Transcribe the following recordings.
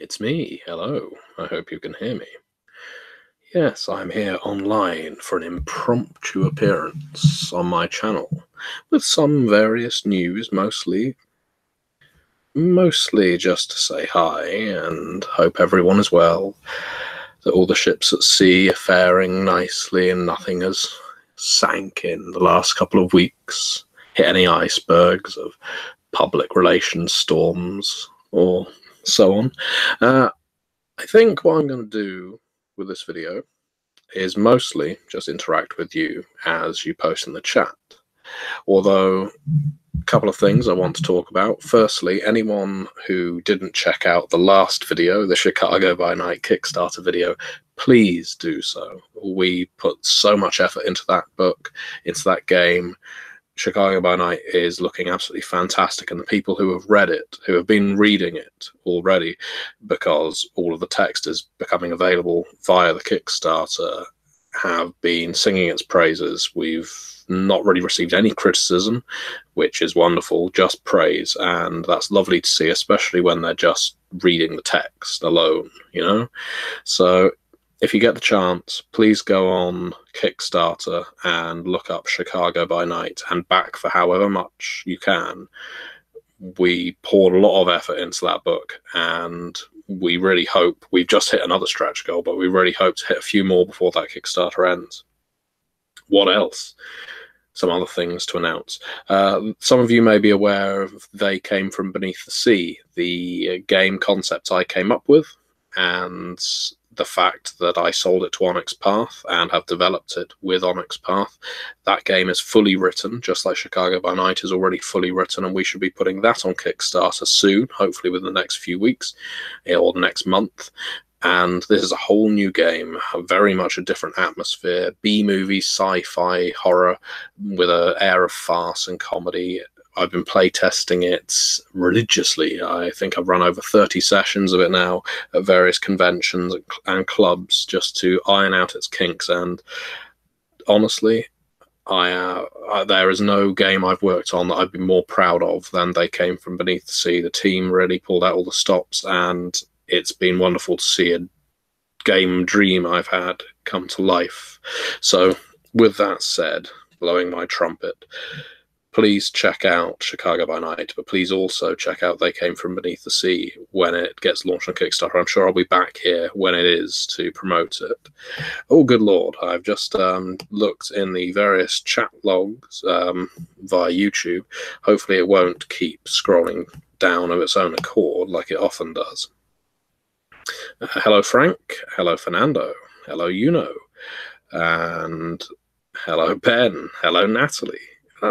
It's me. Hello. I hope you can hear me. Yes, I'm here online for an impromptu appearance on my channel with some various news, mostly just to say hi and hope everyone is well, that all the ships at sea are faring nicely and nothing has sank in the last couple of weeks, hit any icebergs of public relations storms or so on. I think what I'm going to do with this video is mostly just interact with you as you post in the chat. Although, a couple of things I want to talk about. Firstly, anyone who didn't check out the last video, the Chicago by Night Kickstarter video, please do so. We put so much effort into that book, into that game. Chicago by Night is looking absolutely fantastic, and the people who have read it, who have been reading it already, because all of the text is becoming available via the Kickstarter, have been singing its praises. We've not really received any criticism, which is wonderful, just praise, and that's lovely to see, especially when they're just reading the text alone, you know? So if you get the chance, please go on Kickstarter and look up Chicago by Night and back for however much you can. We poured a lot of effort into that book, and we really hope, we've just hit another stretch goal, but we really hope to hit a few more before that Kickstarter ends. What else? Some other things to announce. Some of you may be aware of They Came From Beneath the Sea, the game concept I came up with, and the fact that I sold it to Onyx Path and have developed it with Onyx Path. That game is fully written, just like Chicago by Night is already fully written, and we should be putting that on Kickstarter soon, hopefully within the next few weeks or the next month. And this is a whole new game, very much a different atmosphere, B-movie, sci-fi, horror, with an air of farce and comedy. I've been playtesting it religiously. I think I've run over 30 sessions of it now at various conventions and clubs just to iron out its kinks. And honestly, there is no game I've worked on that I'd be more proud of than They Came From Beneath the Sea. The team really pulled out all the stops, and it's been wonderful to see a game dream I've had come to life. So with that said, blowing my trumpet, please check out Chicago by Night, but please also check out They Came From Beneath the Sea when it gets launched on Kickstarter. I'm sure I'll be back here when it is to promote it. Oh, good Lord. I've just looked in the various chat logs via YouTube. Hopefully it won't keep scrolling down of its own accord like it often does. Hello, Frank. Hello, Fernando. Hello, Uno. And hello, Ben. Hello, Natalie.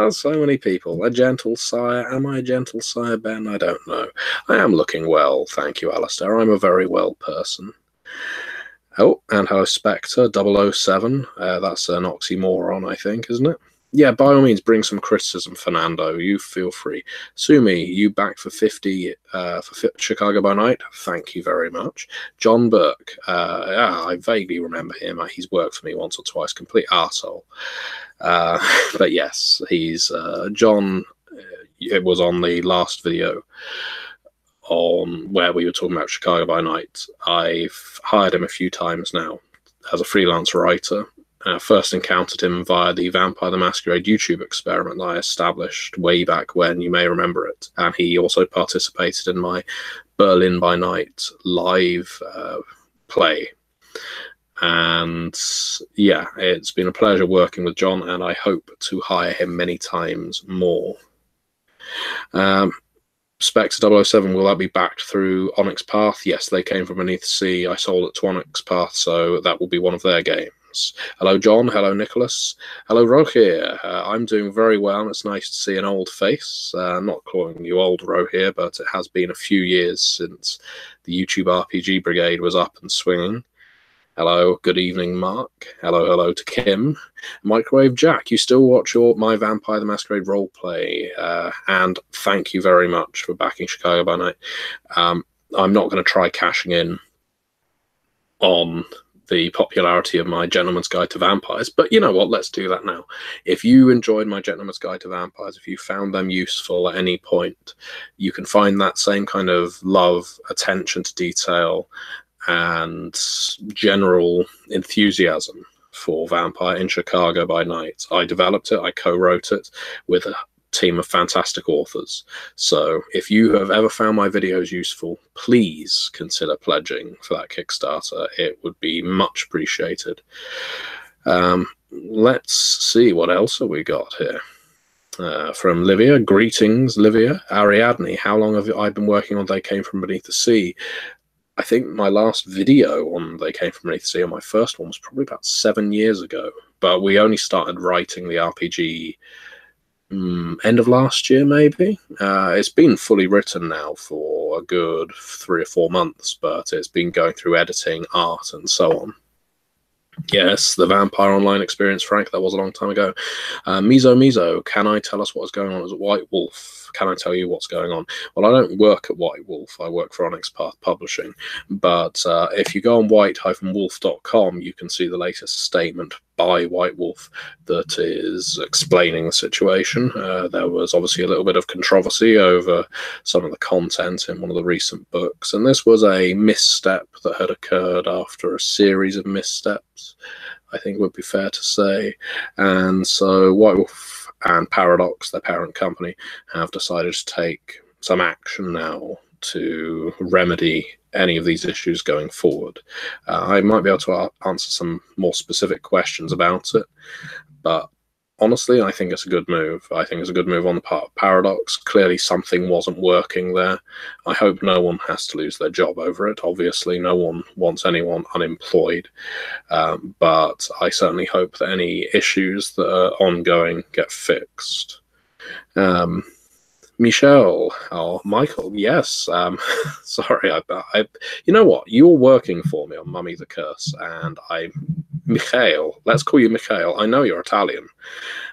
So many people. A gentle sire. Am I a gentle sire, Ben? I don't know. I am looking well, thank you, Alistair. I'm a very well person. Oh, and hello, Spectre 007. That's an oxymoron, I think, isn't it? Yeah, by all means, bring some criticism, Fernando. You feel free. Sumi, you back for 50 for Chicago by Night? Thank you very much. John Burke. Yeah, I vaguely remember him. He's worked for me once or twice. Complete arsehole. But yes, he's John. It was on the last video on where we were talking about Chicago by Night. I've hired him a few times now as a freelance writer. First encountered him via the Vampire the Masquerade YouTube experiment that I established way back when, you may remember it. And he also participated in my Berlin by Night live play. And yeah, it's been a pleasure working with John, and I hope to hire him many times more. Spectre 007, will that be backed through Onyx Path? Yes, They Came From Beneath the Sea. I sold it to Onyx Path, so that will be one of their games. Hello, John. Hello, Nicholas. Hello, Rohir. I'm doing very well. It's nice to see an old face. I'm not calling you old, Rohir, but it has been a few years since the YouTube RPG Brigade was up and swinging. Hello, good evening, Mark. Hello to Kim. Microwave Jack, you still watch my Vampire the Masquerade roleplay, and thank you very much for backing Chicago by Night. I'm not going to try cashing in on the popularity of my Gentleman's Guide to Vampires, but you know what, let's do that now. If you enjoyed my Gentleman's Guide to Vampires, if you found them useful at any point, you can find that same kind of love, attention to detail, and general enthusiasm for Vampire in Chicago by Night. I developed it, I co-wrote it with a team of fantastic authors. So if you have ever found my videos useful, please consider pledging for that Kickstarter. It would be much appreciated. Let's see, what else have we got here? From Livia. Greetings, Livia. Ariadne, how long have I been working on They Came From Beneath the Sea? I think my last video on They Came From Beneath the Sea, on my first one, was probably about 7 years ago. But we only started writing the RPG end of last year, maybe. It's been fully written now for a good 3 or 4 months, but it's been going through editing, art, and so on. Yes, the Vampire Online experience, Frank, that was a long time ago. Mizo, can I tell us what's going on at White Wolf? Can I tell you what's going on? Well, I don't work at White Wolf. I work for Onyx Publishing. But if you go on white-wolf.com, you can see the latest statement by White Wolf that is explaining the situation. There was obviously a little bit of controversy over some of the content in one of the recent books, and this was a misstep that had occurred after a series of missteps, I think would be fair to say. And so White Wolf and Paradox, their parent company, have decided to take some action now to remedy any of these issues going forward. I might be able to answer some more specific questions about it, but honestly, I think it's a good move. I think it's a good move on the part of Paradox. Clearly something wasn't working there. I hope no one has to lose their job over it. Obviously, no one wants anyone unemployed, but I certainly hope that any issues that are ongoing get fixed. Michelle, or Michael, yes. Sorry, you know what? You're working for me on Mummy the Curse, and Mikhail, let's call you Mikhail. I know you're Italian,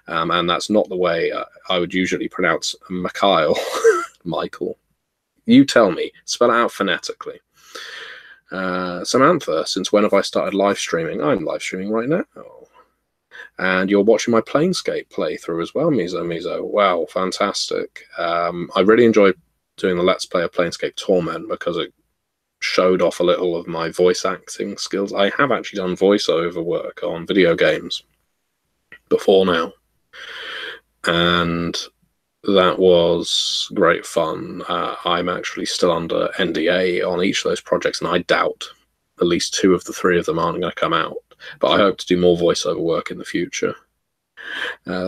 and that's not the way I would usually pronounce Mikhail. Michael. You tell me. Spell it out phonetically. Samantha, since when have I started live streaming? I'm live streaming right now. And you're watching my Planescape playthrough as well, Mizo. Wow, fantastic. I really enjoyed doing the Let's Play of Planescape Torment because it showed off a little of my voice acting skills. I have actually done voiceover work on video games before now, and that was great fun. I'm actually still under NDA on each of those projects, and I doubt at least 2 of the 3 of them aren't going to come out. But I hope to do more voiceover work in the future.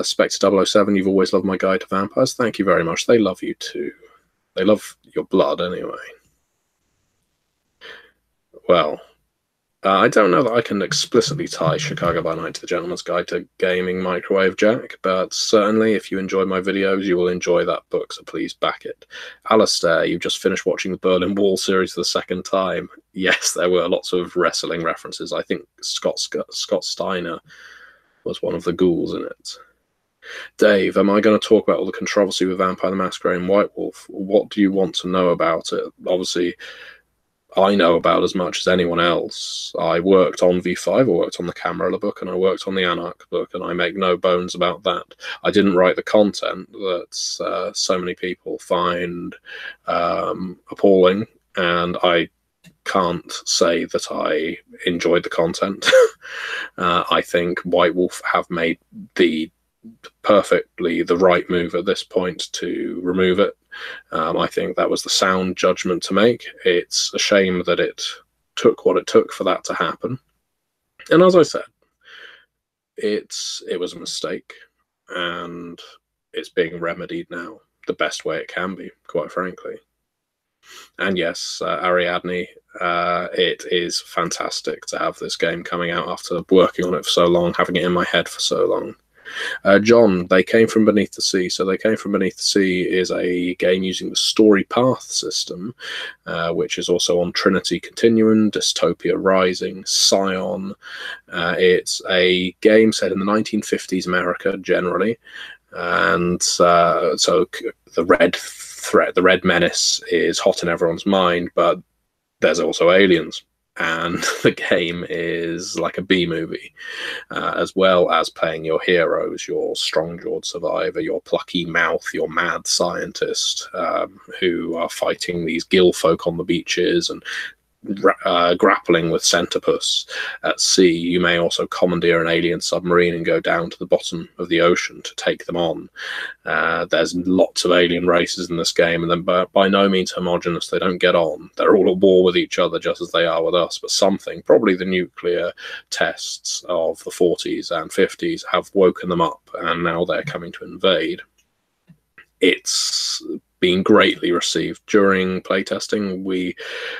Spectre 007, you've always loved my guide to vampires. Thank you very much. They love you too. They love your blood anyway. Well, I don't know that I can explicitly tie Chicago by Night to the Gentleman's Guide to Gaming Microwave Jack, but certainly if you enjoy my videos, you will enjoy that book, so please back it. Alistair, you've just finished watching the Berlin Wall series for the 2nd time. Yes, there were lots of wrestling references. I think Scott Steiner was one of the ghouls in it. Dave, am I going to talk about all the controversy with Vampire the Masquerade and White Wolf? What do you want to know about it? Obviously, I know about as much as anyone else. I worked on V5, I worked on the Camarillo book, and I worked on the Anarch book, and I make no bones about that. I didn't write the content that so many people find appalling, and I can't say that I enjoyed the content. I think White Wolf have made perfectly the right move at this point to remove it. I think that was the sound judgment to make. It's a shame that it took what it took for that to happen. And as I said, it was a mistake, and it's being remedied now the best way it can be, quite frankly. And yes, Ariadne, it is fantastic to have this game coming out after working on it for so long, having it in my head for so long. John, They Came From Beneath the Sea. So They Came From Beneath the Sea is a game using the story path system, which is also on Trinity Continuum, Dystopia Rising, Scion. It's a game set in the 1950s America, generally. And so the red threat, the red menace is hot in everyone's mind, but there's also aliens. and the game is like a B movie, as well as playing your heroes, your strong-jawed survivor, your plucky mouth, your mad scientist, who are fighting these gill folk on the beaches and grappling with centipus at sea. You may also commandeer an alien submarine and go down to the bottom of the ocean to take them on. There's lots of alien races in this game, and they're by no means homogenous. They don't get on. They're all at war with each other just as they are with us, but something, probably the nuclear tests of the 40s and 50s, have woken them up, and now they're coming to invade. It's been greatly received. During playtesting, we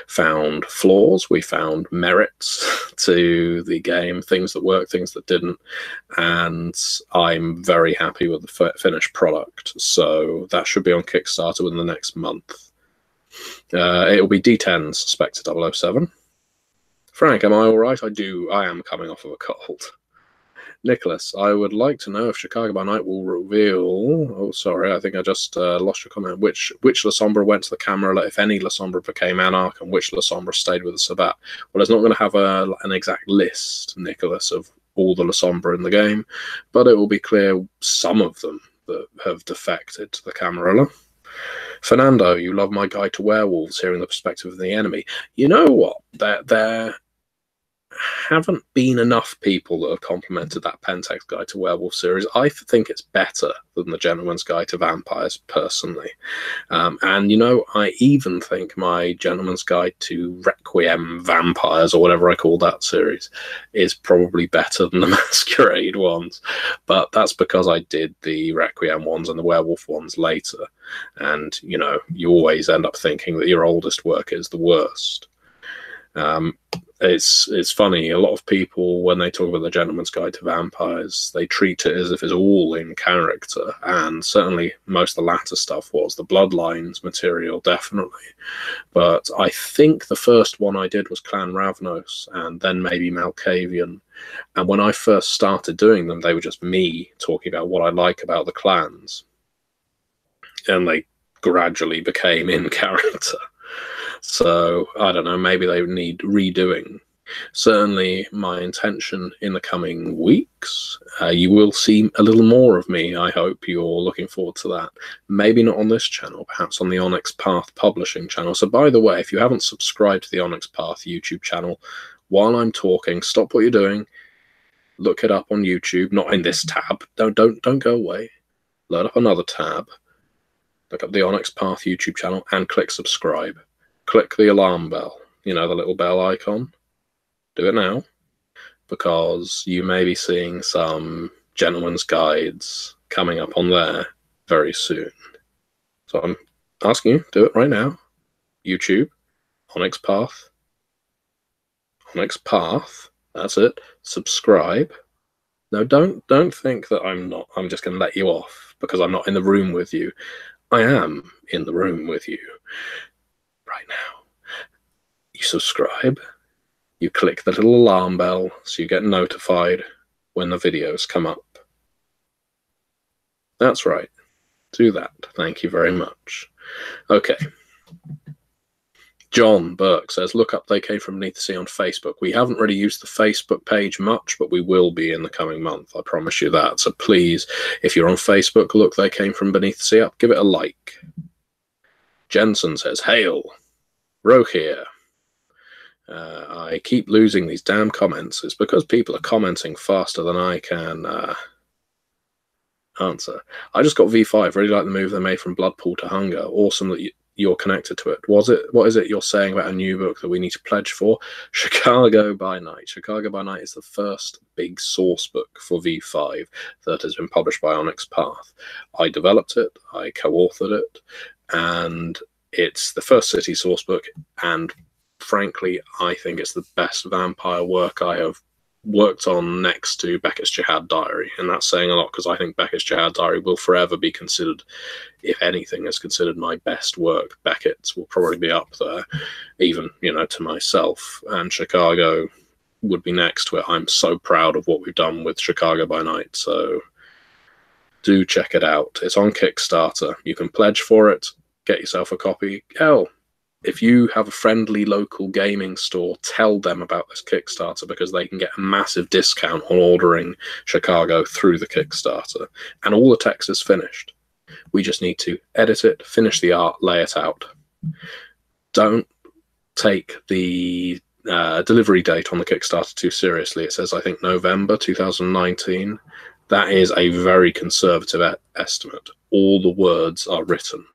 found flaws, we found merits to the game, things that worked, things that didn't, and I'm very happy with the finished product. So that should be on Kickstarter within the next month. It will be D10's Spectre 007. Frank, am I all right? I am coming off of a cold. Nicholas, I would like to know if Chicago by Night will reveal... Oh, sorry, I think I just lost your comment. Which La Sombra went to the Camarillo, if any La Sombra became Anarch, and which La Sombra stayed with the Sabbat? Well, it's not going to have an exact list, Nicholas, of all the La Sombra in the game, but it will be clear some of them that have defected to the Camarillo. Fernando, you love my guide to werewolves, hearing the perspective of the enemy. You know what? There haven't been enough people that have complimented that Pentex Guide to Werewolf series. I think it's better than the Gentleman's Guide to Vampires, personally. And, you know, I even think my Gentleman's Guide to Requiem Vampires, or whatever I call that series, is probably better than the Masquerade ones. But that's because I did the Requiem ones and the Werewolf ones later. And, you know, you always end up thinking that your oldest work is the worst. It's funny, a lot of people, when they talk about the Gentleman's Guide to Vampires, they treat it as if it's all in character, and certainly most of the latter stuff was. The Bloodlines material, definitely. But I think the first one I did was Clan Ravnos, and then maybe Malkavian. And when I first started doing them, they were just me talking about what I like about the clans. And they gradually became in character. So, I don't know, maybe they need redoing. Certainly, my intention in the coming weeks, you will see a little more of me. I hope you're looking forward to that. Maybe not on this channel, perhaps on the Onyx Path publishing channel. So, by the way, if you haven't subscribed to the Onyx Path YouTube channel, while I'm talking, stop what you're doing, look it up on YouTube, not in this tab. Don't go away. Load up another tab, look up the Onyx Path YouTube channel, and click subscribe. Click the alarm bell, you know, the little bell icon. Do it now, because you may be seeing some gentleman's guides coming up on there very soon. So I'm asking you, do it right now. YouTube, Onyx Path, that's it. Subscribe. No, don't think that I'm just going to let you off because I'm not in the room with you. I am in the room with you right now. You subscribe, you click the little alarm bell so you get notified when the videos come up. That's right. Do that. Thank you very much. Okay. John Burke says, look up They Came From Beneath the Sea on Facebook. We haven't really used the Facebook page much, but we will be in the coming month. I promise you that. So please, if you're on Facebook, look They Came From Beneath the Sea up. Give it a like. Jensen says, hail. Ro here. I keep losing these damn comments. It's because people are commenting faster than I can answer. I just got V5. Really like the move they made from Bloodpool to Hunger. Awesome that you're connected to it. What is it you're saying about a new book that we need to pledge for? Chicago by Night. Chicago by Night is the first big source book for V5 that has been published by Onyx Path. I developed it, I co-authored it, and it's the first city source book, and frankly, I think it's the best vampire work I have worked on next to Beckett's Jihad Diary, and that's saying a lot because I think Beckett's Jihad Diary will forever be considered, if anything is considered my best work, Beckett's will probably be up there, even, you know, to myself, and Chicago would be next to it. I'm so proud of what we've done with Chicago by Night, so do check it out. It's on Kickstarter. You can pledge for it, get yourself a copy. Hell, if you have a friendly local gaming store, tell them about this Kickstarter, because they can get a massive discount on ordering Chicago through the Kickstarter. And all the text is finished. We just need to edit it, finish the art, lay it out. Don't take the delivery date on the Kickstarter too seriously. It says, I think, November 2019. That is a very conservative estimate. All the words are written.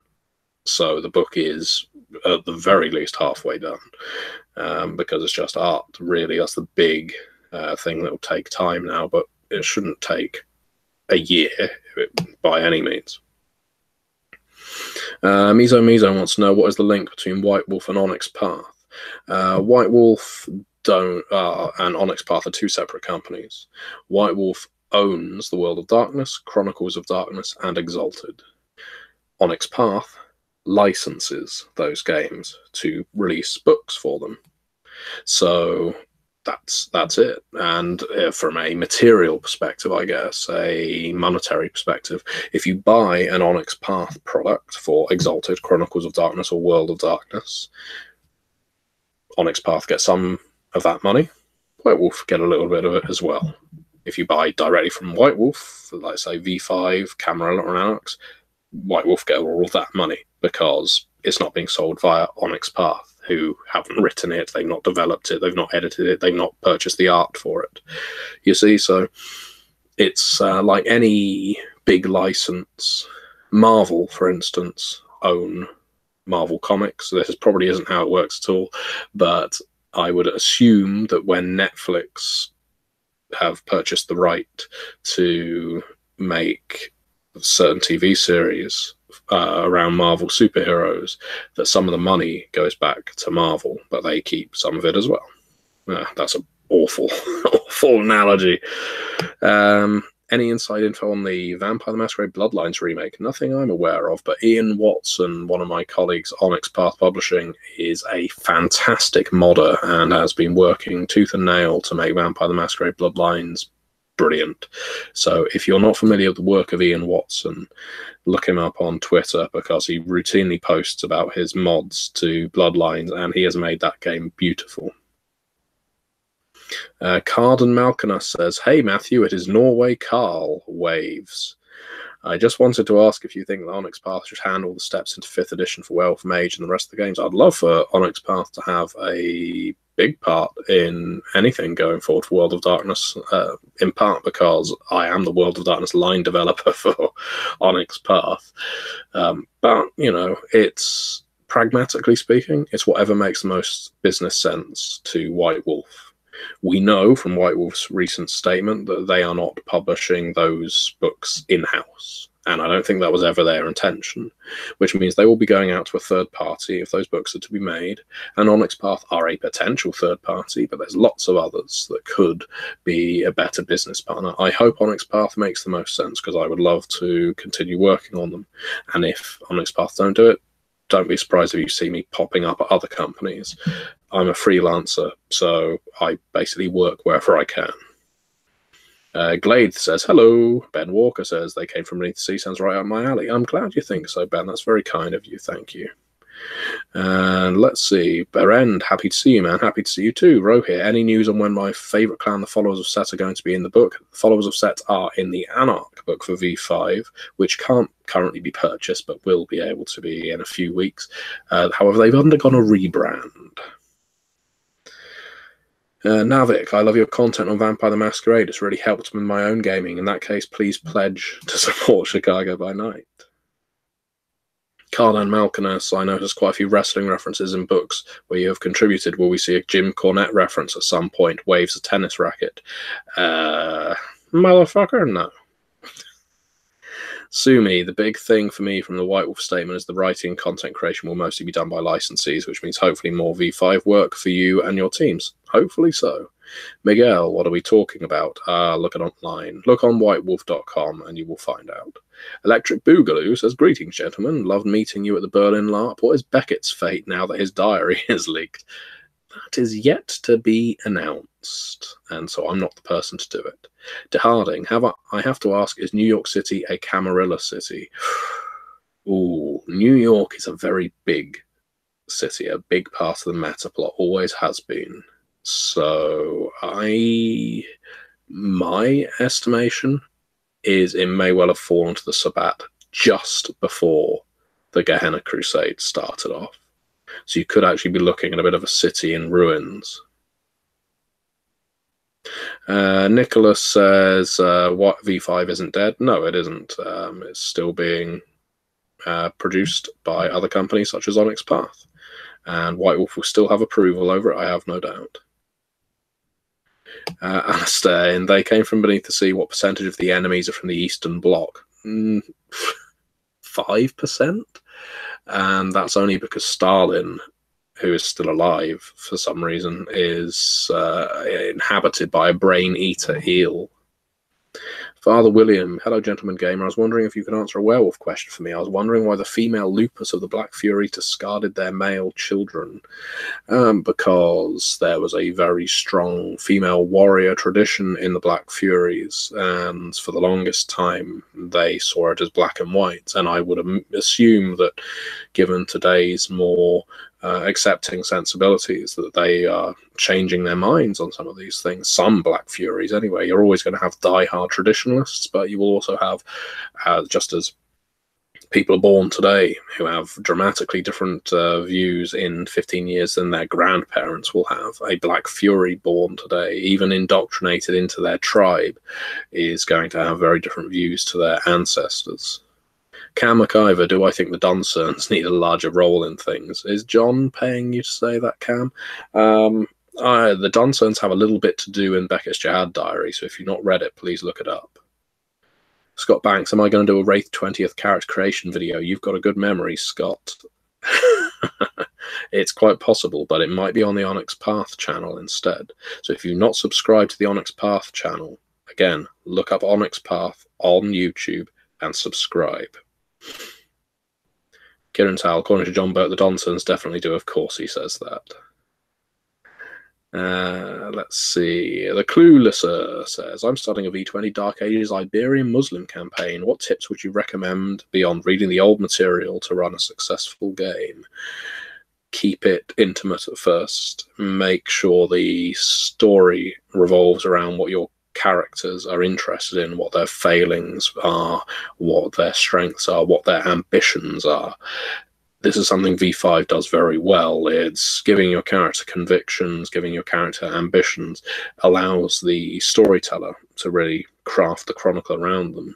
So the book is, at the very least, halfway done, because it's just art, really. That's the big thing that will take time now, but it shouldn't take a year by any means. Mizo wants to know, what is the link between White Wolf and Onyx Path? White Wolf and Onyx Path are two separate companies. White Wolf owns The World of Darkness, Chronicles of Darkness, and Exalted. Onyx Path licenses those games to release books for them. So that's it. And from a material perspective, I guess, a monetary perspective, if you buy an Onyx Path product for Exalted, Chronicles of Darkness, or World of Darkness, Onyx Path gets some of that money. White Wolf get a little bit of it as well. If you buy directly from White Wolf, like say V5, Camarillo, or Onyx, White Wolf get all of that money, because it's not being sold via Onyx Path, who haven't written it, they've not developed it, they've not edited it, they've not purchased the art for it. You see, so it's like any big license. Marvel, for instance, own Marvel Comics. This probably isn't how it works at all, but I would assume that when Netflix have purchased the right to make certain TV series around Marvel superheroes, that some of the money goes back to Marvel, but they keep some of it as well. That's an awful, awful analogy. Any inside info on the Vampire the Masquerade Bloodlines remake? Nothing I'm aware of, but Ian Watson, one of my colleagues, Onyx Path Publishing, is a fantastic modder and has been working tooth and nail to make Vampire the Masquerade Bloodlines brilliant. So if you're not familiar with the work of Ian Watson, look him up on Twitter, because he routinely posts about his mods to Bloodlines, and he has made that game beautiful. Carden Malkana says, hey Matthew, it is Norway Carl Waves. I just wanted to ask if you think that Onyx Path should handle the steps into 5th edition for Werewolf Mage and the rest of the games. I'd love for Onyx Path to have a big part in anything going forward for World of Darkness, in part because I am the World of Darkness line developer for Onyx Path. But, you know, it's, pragmatically speaking, it's whatever makes the most business sense to White Wolf. We know from White Wolf's recent statement that they are not publishing those books in-house, and I don't think that was ever their intention, which means they will be going out to a third party if those books are to be made, and Onyx Path are a potential third party, but there's lots of others that could be a better business partner. I hope Onyx Path makes the most sense, because I would love to continue working on them, and if Onyx Path don't do it, don't be surprised if you see me popping up at other companies. I'm a freelancer, so I basically work wherever I can. Glade says, hello. Ben Walker says, they came from beneath the sea, sounds right up my alley. I'm glad you think so, Ben. That's very kind of you. Thank you. And let's see. Berend, happy to see you, man. Happy to see you too. Ro here. Any news on when my favourite clan, the Followers of Set, are going to be in the book? The Followers of Set are in the Anarch book for V5, which can't currently be purchased, but will be able to be in a few weeks. However, they've undergone a rebrand. Navik, I love your content on Vampire the Masquerade. It's really helped with my own gaming. In that case, please pledge to support Chicago by Night. Cardan Malkinus, I noticed quite a few wrestling references in books where you have contributed. Will we see a Jim Cornette reference at some point? Waves a tennis racket. Motherfucker, no. Sumi, the big thing for me from the White Wolf statement is the writing and content creation will mostly be done by licensees, which means hopefully more V5 work for you and your teams. Hopefully so. Miguel, what are we talking about? Look it online. Look on whitewolf.com and you will find out. Electric Boogaloo says, greetings, gentlemen. Loved meeting you at the Berlin LARP. What is Beckett's fate now that his diary is leaked? That is yet to be announced, and so I'm not the person to do it. De Harding, I have to ask, is New York City a Camarillo city? Ooh, New York is a very big city, a big part of the meta plot, always has been. So my estimation is it may well have fallen to the Sabbat just before the Gehenna Crusade started off. So you could actually be looking at a bit of a city in ruins. Nicholas says, what, V5 isn't dead? No, it isn't. It's still being produced by other companies such as Onyx Path. And White Wolf will still have approval over it, I have no doubt. Alistair, and they came from beneath the sea. What percentage of the enemies are from the Eastern Bloc? 5%? And that's only because Stalin, who is still alive for some reason, is inhabited by a brain-eater eel. Father William, hello gentleman gamer, I was wondering if you could answer a werewolf question for me. I was wondering why the female lupus of the Black Fury discarded their male children. Because there was a very strong female warrior tradition in the Black Furies, and for the longest time they saw it as black and white, and I would assume that given today's more accepting sensibilities, that they are changing their minds on some of these things. Some Black Furies, anyway. You're always going to have die-hard traditionalists, but you will also have, just as people are born today who have dramatically different views in 15 years than their grandparents will have, a Black Fury born today, even indoctrinated into their tribe, is going to have very different views to their ancestors. Cam McIver, do I think the Duncerns need a larger role in things? Is John paying you to say that, Cam? The Duncerns have a little bit to do in Beckett's Jihad Diary, so if you've not read it, please look it up. Scott Banks, am I going to do a Wraith 20th character creation video? You've got a good memory, Scott. It's quite possible, but it might be on the Onyx Path channel instead. So if you've not subscribed to the Onyx Path channel, again, look up Onyx Path on YouTube and subscribe. Kieran Tal, according to John Burt, the Donsons definitely do. Of course he says that. Let's see. The Cluelesser says, I'm starting a V20 Dark Ages Iberian Muslim campaign. What tips would you recommend beyond reading the old material to run a successful game? Keep it intimate at first. Make sure the story revolves around what your characters are interested in, what their failings are, what their strengths are, what their ambitions are. This is something V5 does very well. It's giving your character convictions, giving your character ambitions, allows the storyteller to really craft the chronicle around them.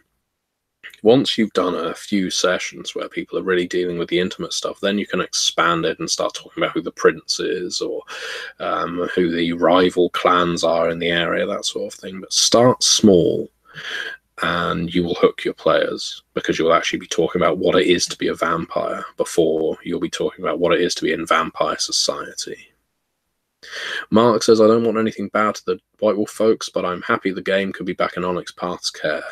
Once you've done a few sessions where people are really dealing with the intimate stuff, then you can expand it and start talking about who the prince is, or who the rival clans are in the area, that sort of thing. But start small, and you will hook your players, because you'll actually be talking about what it is to be a vampire before you'll be talking about what it is to be in vampire society. Mark says, I don't want anything bad to the White Wolf folks, but I'm happy the game could be back in Onyx Path's care.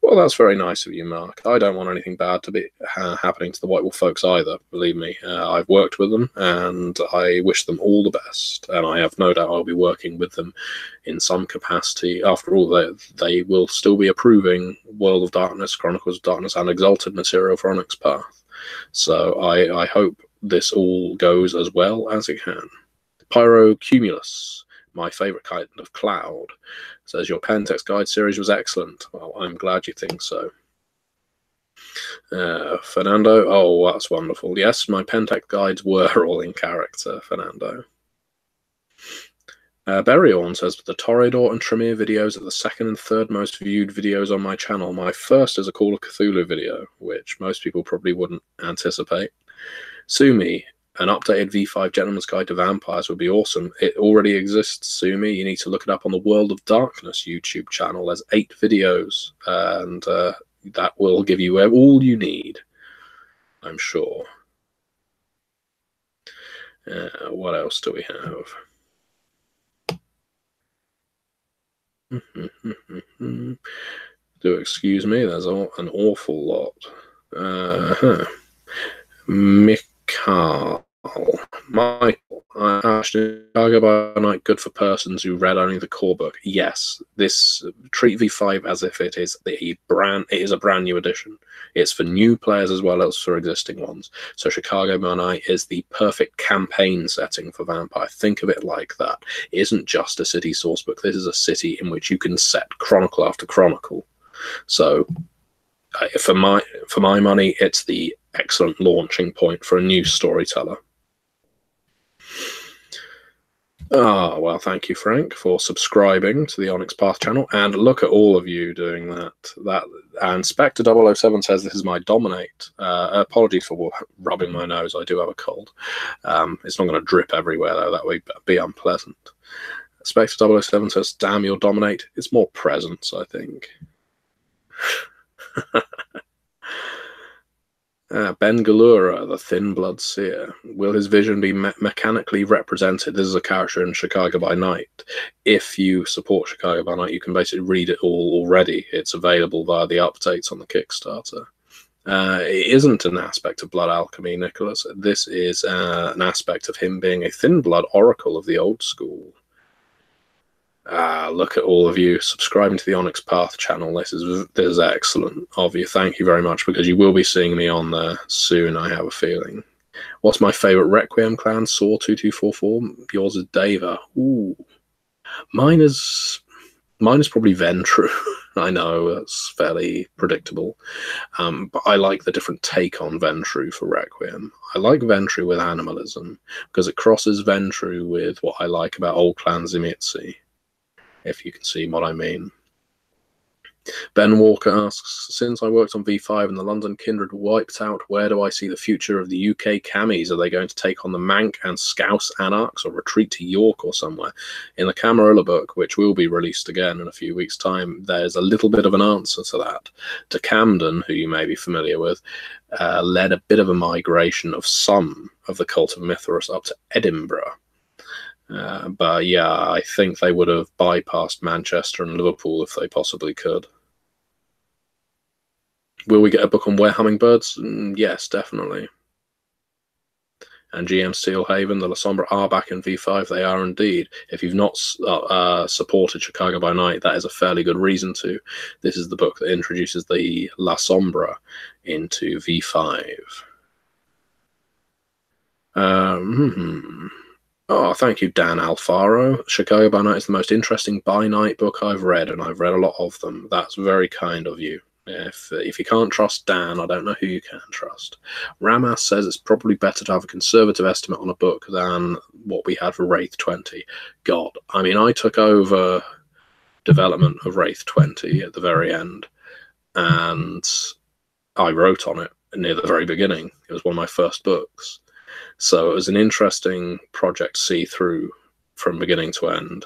Well, that's very nice of you, Mark. I don't want anything bad to be happening to the White Wolf folks either, believe me. I've worked with them, and I wish them all the best, and I have no doubt I'll be working with them in some capacity. After all, they will still be approving World of Darkness, Chronicles of Darkness, and Exalted material for Onyx Path. So I hope this all goes as well as it can. Pyrocumulus, my favourite kind of cloud, says your Pentex Guide series was excellent. Well, I'm glad you think so. Fernando, oh, that's wonderful. Yes, my Pentex Guides were all in character, Fernando. Beriorn says, the Toreador and Tremere videos are the second and third most viewed videos on my channel. My first is a Call of Cthulhu video, which most people probably wouldn't anticipate. Sumi, an updated V5 Gentleman's Guide to Vampires would be awesome. It already exists, Sumi. You need to look it up on the World of Darkness YouTube channel. There's 8 videos, and that will give you all you need, I'm sure. What else do we have? Do excuse me, there's an awful lot. Michael, I Chicago by Night good for persons who read only the core book? Yes. This treat V5 as if it is a brand new edition. It's for new players as well as for existing ones. So Chicago by Night is the perfect campaign setting for Vampire. Think of it like that. It isn't just a city sourcebook. This is a city in which you can set chronicle after chronicle. So for my money, it's the excellent launching point for a new storyteller. Oh, well, thank you, Frank, for subscribing to the Onyx Path channel. And look at all of you doing that. And Spectre007 says this is my dominate. Apologies for rubbing my nose. I do have a cold. It's not going to drip everywhere, though. That would be unpleasant. Spectre007 says, damn your dominate. It's more presence, I think. Ben Galura, the Thin Blood Seer. Will his vision be mechanically represented? This is a character in Chicago by Night. If you support Chicago by Night, you can basically read it all already. It's available via the updates on the Kickstarter. It isn't an aspect of blood alchemy, Nicholas. This is an aspect of him being a Thin Blood oracle of the old school. Look at all of you subscribing to the Onyx Path channel. This is excellent of you. Thank you very much, because you will be seeing me on there soon, I have a feeling. What's my favourite Requiem clan? Saw2244. Yours is Deva. Ooh. Mine is probably Ventru. I know, that's fairly predictable. But I like the different take on Ventru for Requiem. I like Ventru with animalism, because it crosses Ventru with what I like about Old Clan Zimitzi, if you can see what I mean. Ben Walker asks, since I worked on V5 and the London Kindred wiped out, where do I see the future of the UK Cammies? Are they going to take on the Manc and Scouse Anarchs or retreat to York or somewhere? In the Camarillo book, which will be released again in a few weeks' time, there's a little bit of an answer to that. De Camden, who you may be familiar with, led a bit of a migration of some of the Cult of Mithras up to Edinburgh. But yeah, I think they would have bypassed Manchester and Liverpool if they possibly could. Will we get a book on were hummingbirds? Yes, definitely. And GM Steelhaven, the La Sombra are back in V5. They are indeed. If you've not supported Chicago by Night, that is a fairly good reason to. This is the book that introduces the La Sombra into V5. Oh, thank you, Dan Alfaro. Chicago by Night is the most interesting by night book I've read, and I've read a lot of them. That's very kind of you. If you can't trust Dan, I don't know who you can trust. Ramas says it's probably better to have a conservative estimate on a book than what we had for Wraith 20. God, I mean, I took over development of Wraith 20 at the very end, and I wrote on it near the very beginning. It was one of my first books. So it was an interesting project to see through from beginning to end,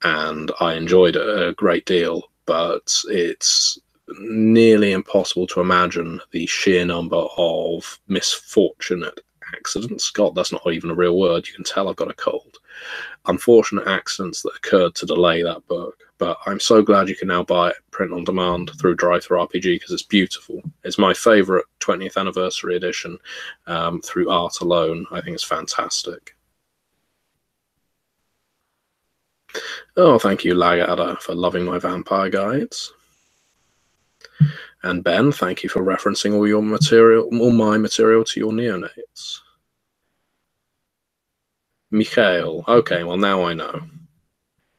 and I enjoyed it a great deal, but it's nearly impossible to imagine the sheer number of misfortunate accidents. God, that's not even a real word. You can tell I've got a cold. Unfortunate accidents that occurred to delay that book. But I'm so glad you can now buy it print on demand through DriveThruRPG, because it's beautiful. It's my favourite 20th anniversary edition through art alone. I think it's fantastic. Oh, thank you, Lagadder, for loving my vampire guides. And Ben, thank you for referencing all my material to your neonates. Mikhail, okay, well now I know.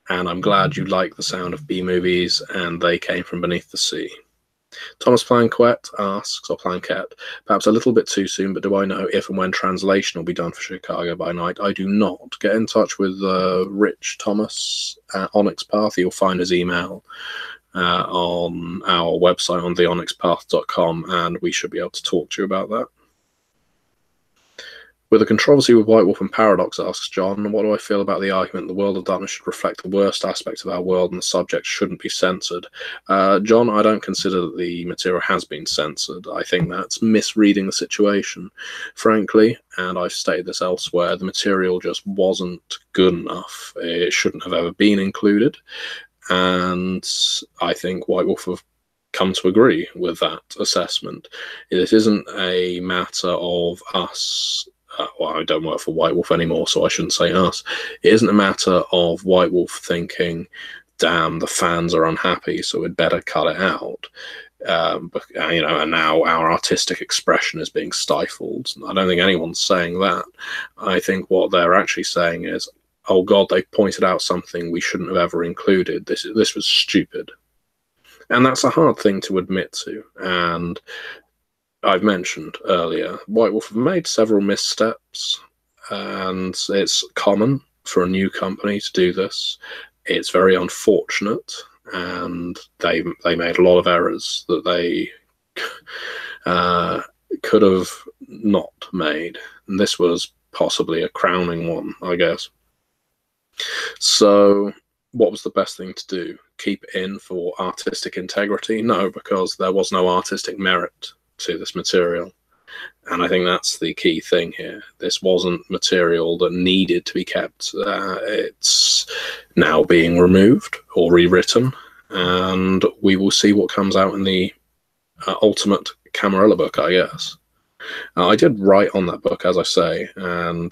And I'm glad you like the sound of B-movies and they came from beneath the sea. Thomas Planquette asks, or Planquette, perhaps a little bit too soon, but do I know if and when translation will be done for Chicago by Night? I do not. Get in touch with Rich Thomas at Onyx Path. You'll find his email on our website on theonyxpath.com, and we should be able to talk to you about that. With a controversy with White Wolf and Paradox, asks John, what do I feel about the argument the world of darkness should reflect the worst aspects of our world and the subject shouldn't be censored? John, I don't consider that the material has been censored. I think that's misreading the situation, frankly, and I've stated this elsewhere. The material just wasn't good enough. It shouldn't have ever been included, and I think White Wolf have come to agree with that assessment. This isn't a matter of us well, I don't work for White Wolf anymore, so I shouldn't say us. It isn't a matter of White Wolf thinking, damn, the fans are unhappy, so we'd better cut it out. But, and now our artistic expression is being stifled. I don't think anyone's saying that. I think what they're actually saying is, oh God, they pointed out something we shouldn't have ever included. This was stupid. And that's a hard thing to admit to. And I've mentioned earlier, White Wolf have made several missteps, and it's common for a new company to do this. It's very unfortunate, and they made a lot of errors that they could have not made. And this was possibly a crowning one, I guess. So what was the best thing to do? Keep it in for artistic integrity? No, because there was no artistic merit to this material. And I think that's the key thing here. This wasn't material that needed to be kept. It's now being removed or rewritten, and we will see what comes out in the ultimate Camarillo book, I guess. I did write on that book, as I say, and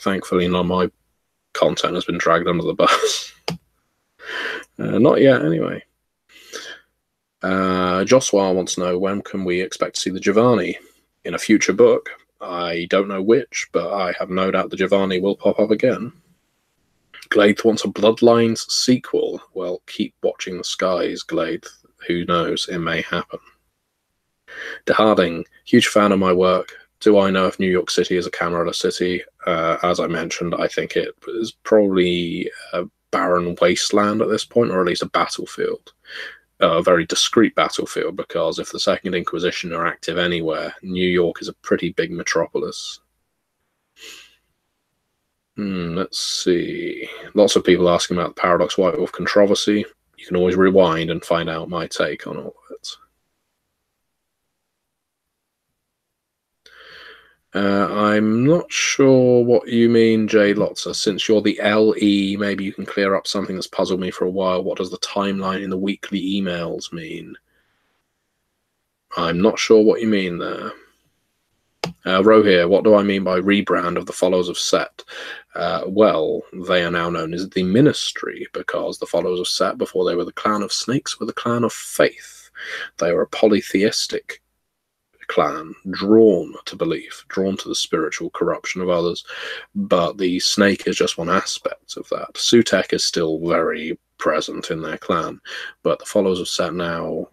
thankfully none of my content has been dragged under the bus. Not yet, anyway. Joswar wants to know, when can we expect to see the Giovanni in a future book? I don't know which, but I have no doubt the Giovanni will pop up again. Glade wants a Bloodlines sequel. Well, keep watching the skies, Glade. Who knows? It may happen. De Harding, huge fan of my work. Do I know if New York City is a Camarillo city? As I mentioned, I think it is probably a barren wasteland at this point, or at least a battlefield. A very discreet battlefield, because if the Second Inquisition are active anywhere, New York is a pretty big metropolis. Let's see. Lots of people asking about the Paradox White Wolf controversy. You can always rewind and find out my take on all of it. I'm not sure what you mean, Jay Lotzer. Since you're the LE, maybe you can clear up something that's puzzled me for a while. What does the timeline in the weekly emails mean? I'm not sure what you mean there. Rohir, what do I mean by rebrand of the followers of Set? Well, they are now known as the Ministry, because the followers of Set, before they were the clan of snakes, were the clan of faith. They were a polytheistic clan, drawn to belief, drawn to the spiritual corruption of others, but the snake is just one aspect of that. Sutek is still very present in their clan, but the followers of Set now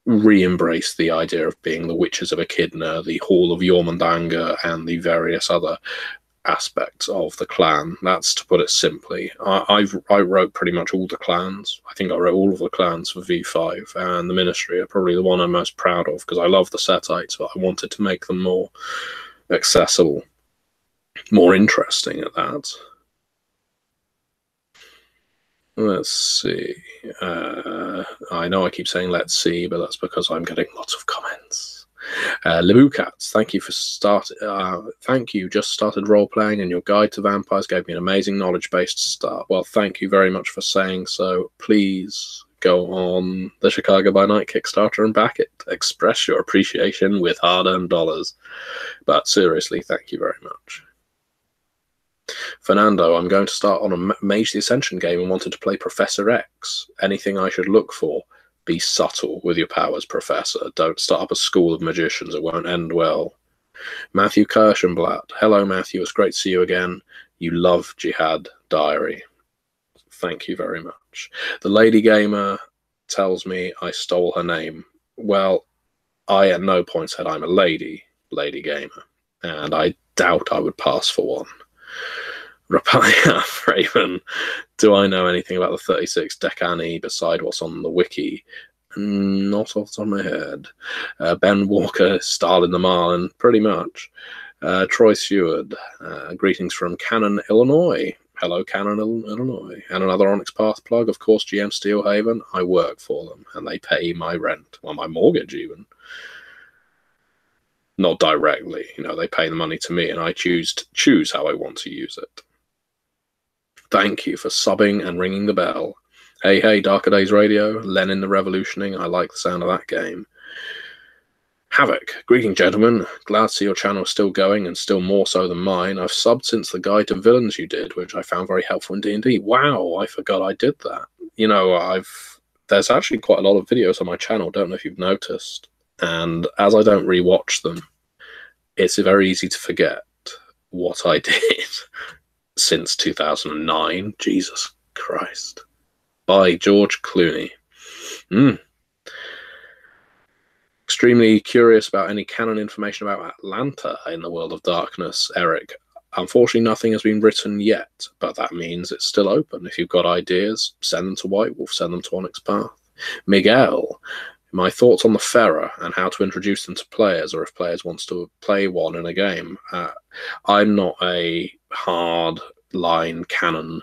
re-embrace the idea of being the witches of Echidna, the Hall of Jormungandr, and the various other aspects of the clan. That's to put it simply. I wrote pretty much all the clans. I think I wrote all of the clans for V5, and the Ministry are probably the one I'm most proud of, because I love the Setites, but I wanted to make them more accessible, more interesting at that. Let's see. I know I keep saying let's see, but that's because I'm getting lots of comments. Libukats, thank you for thank you. Just started role playing, and your guide to vampires gave me an amazing knowledge-based start. Well, thank you very much for saying so. Please go on the Chicago by Night Kickstarter and back it. Express your appreciation with hard-earned dollars. But seriously, thank you very much. Fernando, I'm going to start on a Mage the Ascension game and wanted to play Professor X. Anything I should look for? Be subtle with your powers, Professor. Don't start up a school of magicians. It won't end well. Matthew Kirschenblatt. Hello, Matthew. It's great to see you again. You love Jihad Diary. Thank you very much. The Lady Gamer tells me I stole her name. Well, I at no point said I'm a Lady Gamer, and I doubt I would pass for one. Rapaya Raven, do I know anything about the 36 Decani beside what's on the wiki? Not off the top of my head. Ben Walker, Stalin the Marlin, pretty much. Troy Seward, greetings from Cannon, Illinois. Hello, Cannon, Illinois. And another Onyx Path plug, of course, GM Steelhaven. I work for them, and they pay my rent, well, my mortgage even. Not directly, they pay the money to me, and I choose how I want to use it. Thank you for subbing and ringing the bell. Hey, Darker Days Radio, Lenin the Revolutioning. I like the sound of that game. Havoc, greeting gentlemen, glad to see your channel is still going and still more so than mine. I've subbed since the guide to villains you did, which I found very helpful in D&D. Wow, I forgot I did that. You know, there's actually quite a lot of videos on my channel, don't know if you've noticed. And as I don't rewatch them, it's very easy to forget what I did since 2009. Jesus Christ. By George Clooney. Extremely curious about any canon information about Atlanta in the World of Darkness, Eric. Unfortunately, nothing has been written yet, but that means it's still open. If you've got ideas, send them to White Wolf, send them to Onyx Path. Miguel, my thoughts on the Ferrer and how to introduce them to players, or if players want to play one in a game. I'm not a hard line canon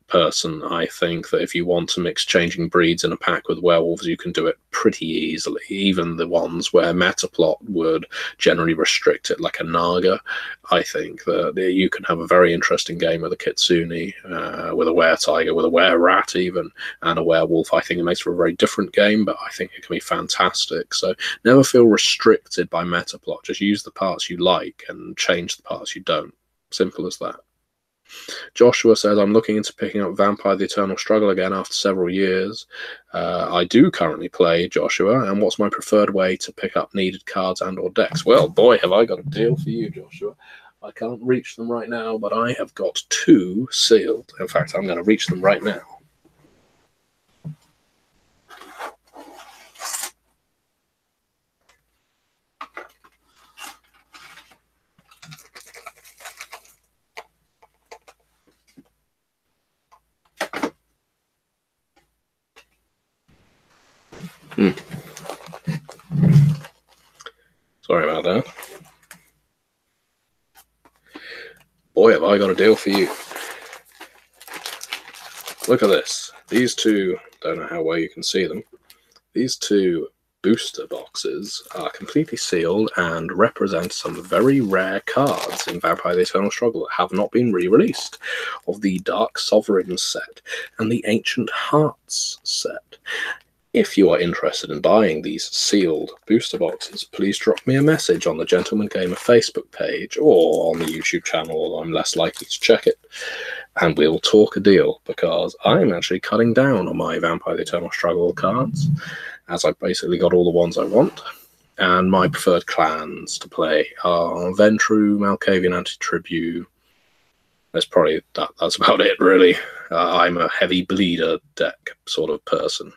person. I think that if you want to mix changing breeds in a pack with werewolves, you can do it pretty easily. Even the ones where metaplot would generally restrict it, like a Naga, I think that you can have a very interesting game with a Kitsune, with a were-tiger, with a were-rat even, and a werewolf. I think it makes for a very different game, but I think it can be fantastic. So never feel restricted by metaplot. Just use the parts you like and change the parts you don't. Simple as that. Joshua says, I'm looking into picking up Vampire the Eternal Struggle again after several years. I do currently play, Joshua, and what's my preferred way to pick up needed cards and or decks? Well, boy, have I got a deal for you, Joshua. I can't reach them right now, but I have got 2 sealed. In fact, I'm going to reach them right now. Sorry about that. Boy, have I got a deal for you. Look at this. These 2, don't know how well you can see them, these 2 booster boxes are completely sealed and represent some very rare cards in Vampire the Eternal Struggle that have not been re-released, of the Dark Sovereign set and the Ancient Hearts set. If you are interested in buying these sealed booster boxes, please drop me a message on the Gentleman Gamer Facebook page or on the YouTube channel. I'm less likely to check it, and we'll talk a deal, because I'm actually cutting down on my Vampire the Eternal Struggle cards, as I've basically got all the ones I want. And my preferred clans to play are Ventru, Malkavian Anti-Tribute. That's about it, really. I'm a heavy bleeder deck sort of person.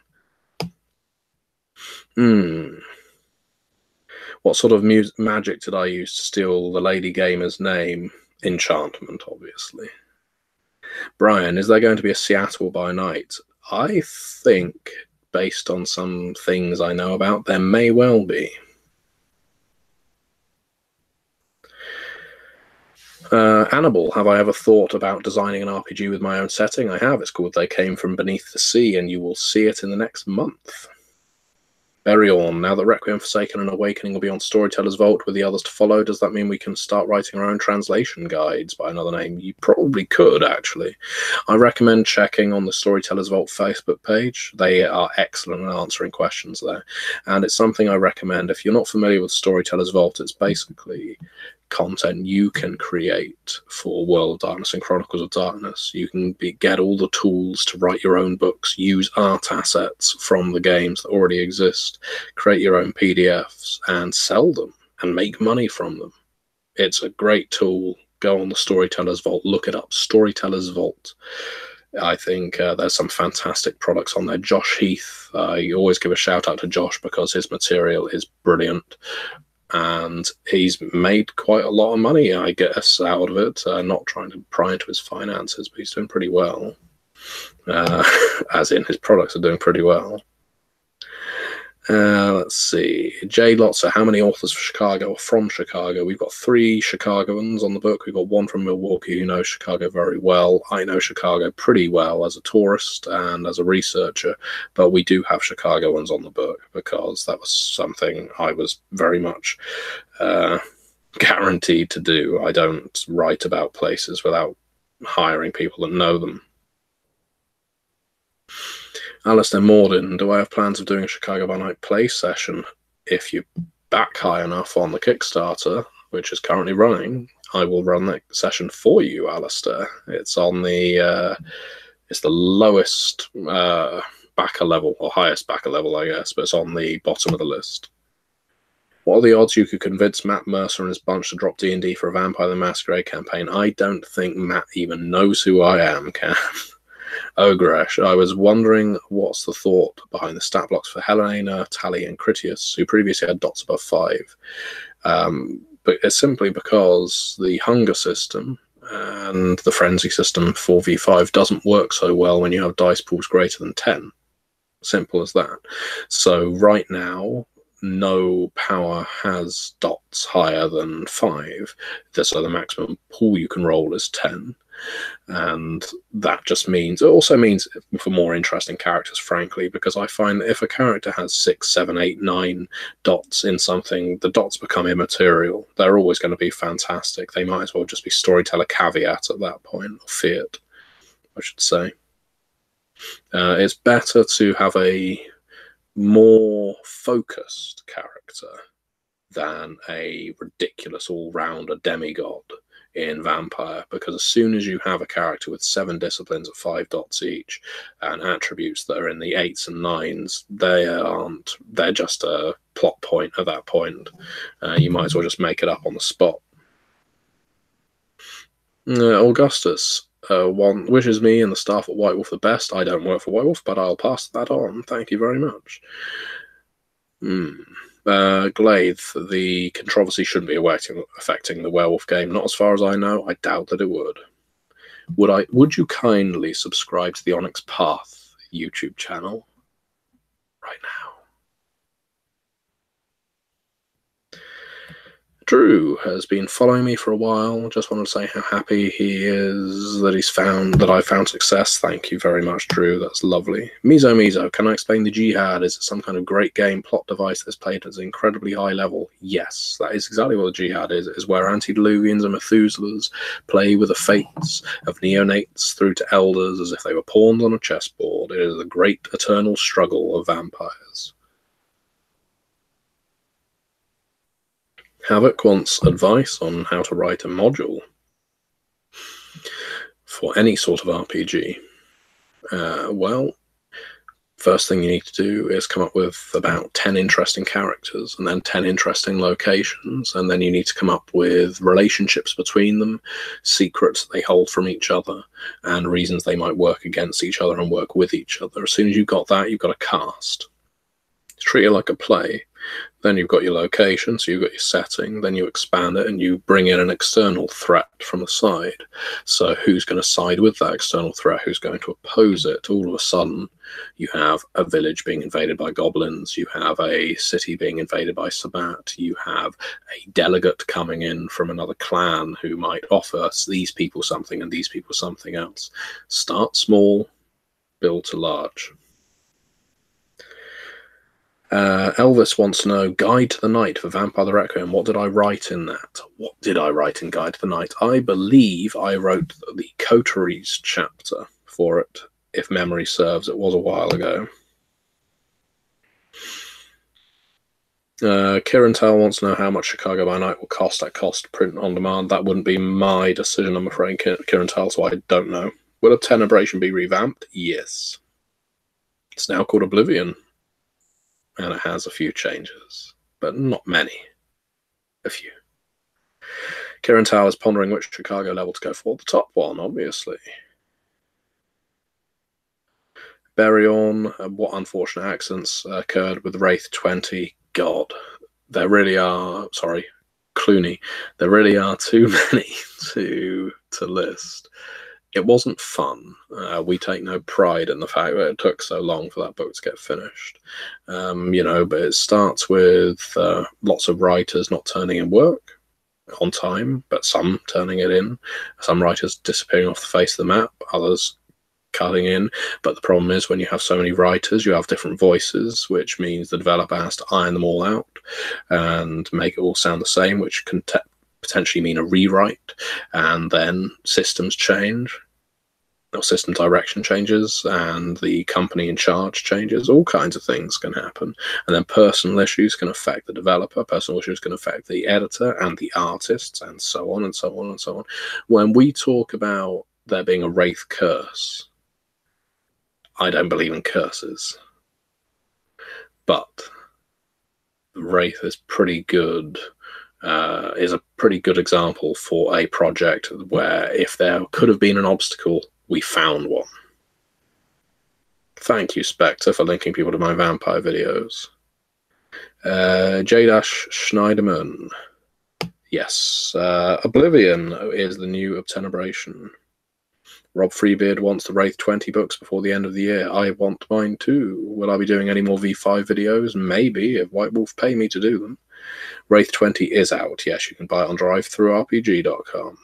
What sort of magic did I use to steal the Lady Gamer's name? Enchantment, obviously. Brian, is there going to be a Seattle by night? I think, based on some things I know about, there may well be. Annabelle, have I ever thought about designing an RPG with my own setting? I have. It's called They Came From Beneath the Sea, and you will see it in the next month. Bury on. Now that Requiem, Forsaken, and Awakening will be on Storyteller's Vault with the others to follow, does that mean we can start writing our own translation guides by another name? You probably could, actually. I recommend checking on the Storyteller's Vault Facebook page. They are excellent at answering questions there. And it's something I recommend. If you're not familiar with Storyteller's Vault, it's basically content you can create for World of Darkness and Chronicles of Darkness. You can get all the tools to write your own books, use art assets from the games that already exist, create your own PDFs and sell them and make money from them. It's a great tool. Go on the Storyteller's Vault, look it up, Storyteller's Vault. I think there's some fantastic products on there. Josh Heath, you always give a shout out to Josh because his material is brilliant. And he's made quite a lot of money, I guess, out of it. Not trying to pry into his finances, but he's doing pretty well. As in, his products are doing pretty well. Let's see. Jay Lotzer, how many authors for Chicago are from Chicago? We've got 3 Chicagoans on the book. We've got 1 from Milwaukee who knows Chicago very well. I know Chicago pretty well as a tourist and as a researcher, but we do have Chicagoans on the book because that was something I was very much guaranteed to do. I don't write about places without hiring people that know them. Alistair Morden, do I have plans of doing a Chicago by Night play session? If you back high enough on the Kickstarter, which is currently running, I will run that session for you, Alistair. It's on the it's the lowest backer level, or highest backer level, I guess, but it's on the bottom of the list. What are the odds you could convince Matt Mercer and his bunch to drop D&D for a Vampire the Masquerade campaign? I don't think Matt even knows who I am, Cam. Oh, Gresh, I was wondering what's the thought behind the stat blocks for Helena, Tally, and Critias, who previously had dots above 5. But it's simply because the hunger system and the frenzy system 4v5 doesn't work so well when you have dice pools greater than 10. Simple as that. So right now, no power has dots higher than 5. So the maximum pool you can roll is 10. And that just means, it also means for more interesting characters, frankly, because I find that if a character has 6, 7, 8, 9 dots in something, the dots become immaterial. They're always going to be fantastic. They might as well just be storyteller caveat at that point, or fiat, I should say. It's better to have a more focused character than a ridiculous all-rounder demigod in Vampire, because as soon as you have a character with 7 disciplines at 5 dots each and attributes that are in the 8s and 9s, they're just a plot point at that point. You might as well just make it up on the spot. Augustus wishes me and the staff at White Wolf the best. I don't work for White Wolf, but I'll pass that on. Thank you very much. Glaith, the controversy shouldn't be affecting the werewolf game. Not as far as I know. I doubt that it would. Would you kindly subscribe to the Onyx Path YouTube channel right now? Drew has been following me for a while. Just wanted to say how happy he is that I found success. Thank you very much, Drew. That's lovely. Mizo, can I explain the Jihad? Is it some kind of great game plot device that's played at an incredibly high level? Yes, that is exactly what the Jihad is. It is where antediluvians and Methuselahs play with the fates of neonates through to elders as if they were pawns on a chessboard. It is the great eternal struggle of vampires. Havoc wants advice on how to write a module for any sort of RPG. Well, first thing you need to do is come up with about 10 interesting characters and then 10 interesting locations, and then you need to come up with relationships between them, secrets they hold from each other, and reasons they might work against each other and work with each other. As soon as you've got that, you've got a cast. Treat it like a play. Then you've got your location, so you've got your setting, then you expand it and you bring in an external threat from the side. So who's going to side with that external threat? Who's going to oppose it? All of a sudden, you have a village being invaded by goblins, you have a city being invaded by Sabbat, you have a delegate coming in from another clan who might offer these people something and these people something else. Start small, build to large. Elvis wants to know, Guide to the Night for Vampire the Requiem. What did I write in that? What did I write in Guide to the Night? I believe I wrote the Coteries chapter for it, if memory serves. It was a while ago. Kieran Tell wants to know how much Chicago by Night will cost at cost print on demand. That wouldn't be my decision, I'm afraid, Kieran Tell, so I don't know. Will a Tenebration be revamped? Yes. It's now called Oblivion. And it has a few changes, but not many. A few. Kieran Tower is pondering which Chicago level to go for. The top one, obviously. Baryon, what unfortunate accidents occurred with Wraith 20? God, there really are, sorry, Clooney, there really are too many to list. It wasn't fun. We take no pride in the fact that it took so long for that book to get finished. You know, but it starts with lots of writers not turning in work on time, but some turning it in. Some writers disappearing off the face of the map, others cutting in. But the problem is when you have so many writers, you have different voices, which means the developer has to iron them all out and make it all sound the same, which can potentially mean a rewrite, and then systems change. or system direction changes and the company in charge changes. All kinds of things can happen. And then personal issues can affect the developer, personal issues can affect the editor and the artists, and so on and so on and so on. When we talk about there being a Wraith curse, I don't believe in curses. But Wraith is pretty good, is a pretty good example for a project where if there could have been an obstacle, we found one. Thank you, Spectre, for linking people to my vampire videos. J-Schneiderman. Yes. Oblivion is the new Obtenebration. Rob Freebeard wants the Wraith 20 books before the end of the year. I want mine too. Will I be doing any more V5 videos? Maybe, if White Wolf pay me to do them. Wraith 20 is out. Yes, you can buy it on drive-through-rpg.com.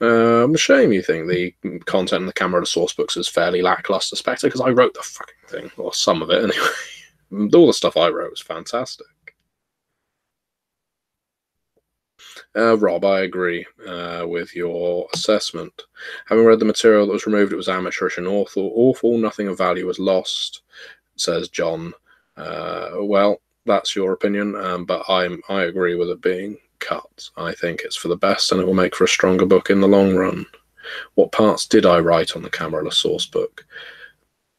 A shame you think the content in the Camarillo source books is fairly lackluster, Spectre, because I wrote the fucking thing, or some of it anyway. All the stuff I wrote was fantastic. Rob, I agree with your assessment. Having read the material that was removed, it was amateurish and awful. Nothing of value was lost, says John. Well, that's your opinion, but I agree with it being cut. I think it's for the best, and it will make for a stronger book in the long run. What parts did I write on the Camarillo source book?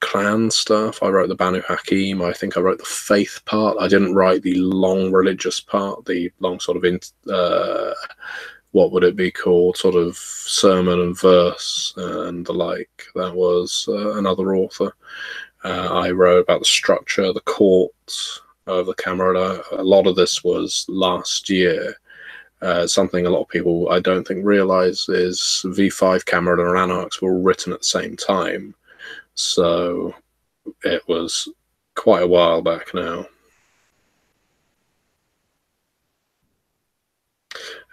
Clan stuff. I wrote the Banu Hakim. I think I wrote the faith part. I didn't write the long religious part, the long sort of what would it be called, sort of sermon and verse and the like. That was another author. I wrote about the structure, the courts of the Camarillo. A lot of this was last year. Something a lot of people I don't think realize is V5, Camarillo, and Anarchs were all written at the same time. So it was quite a while back now.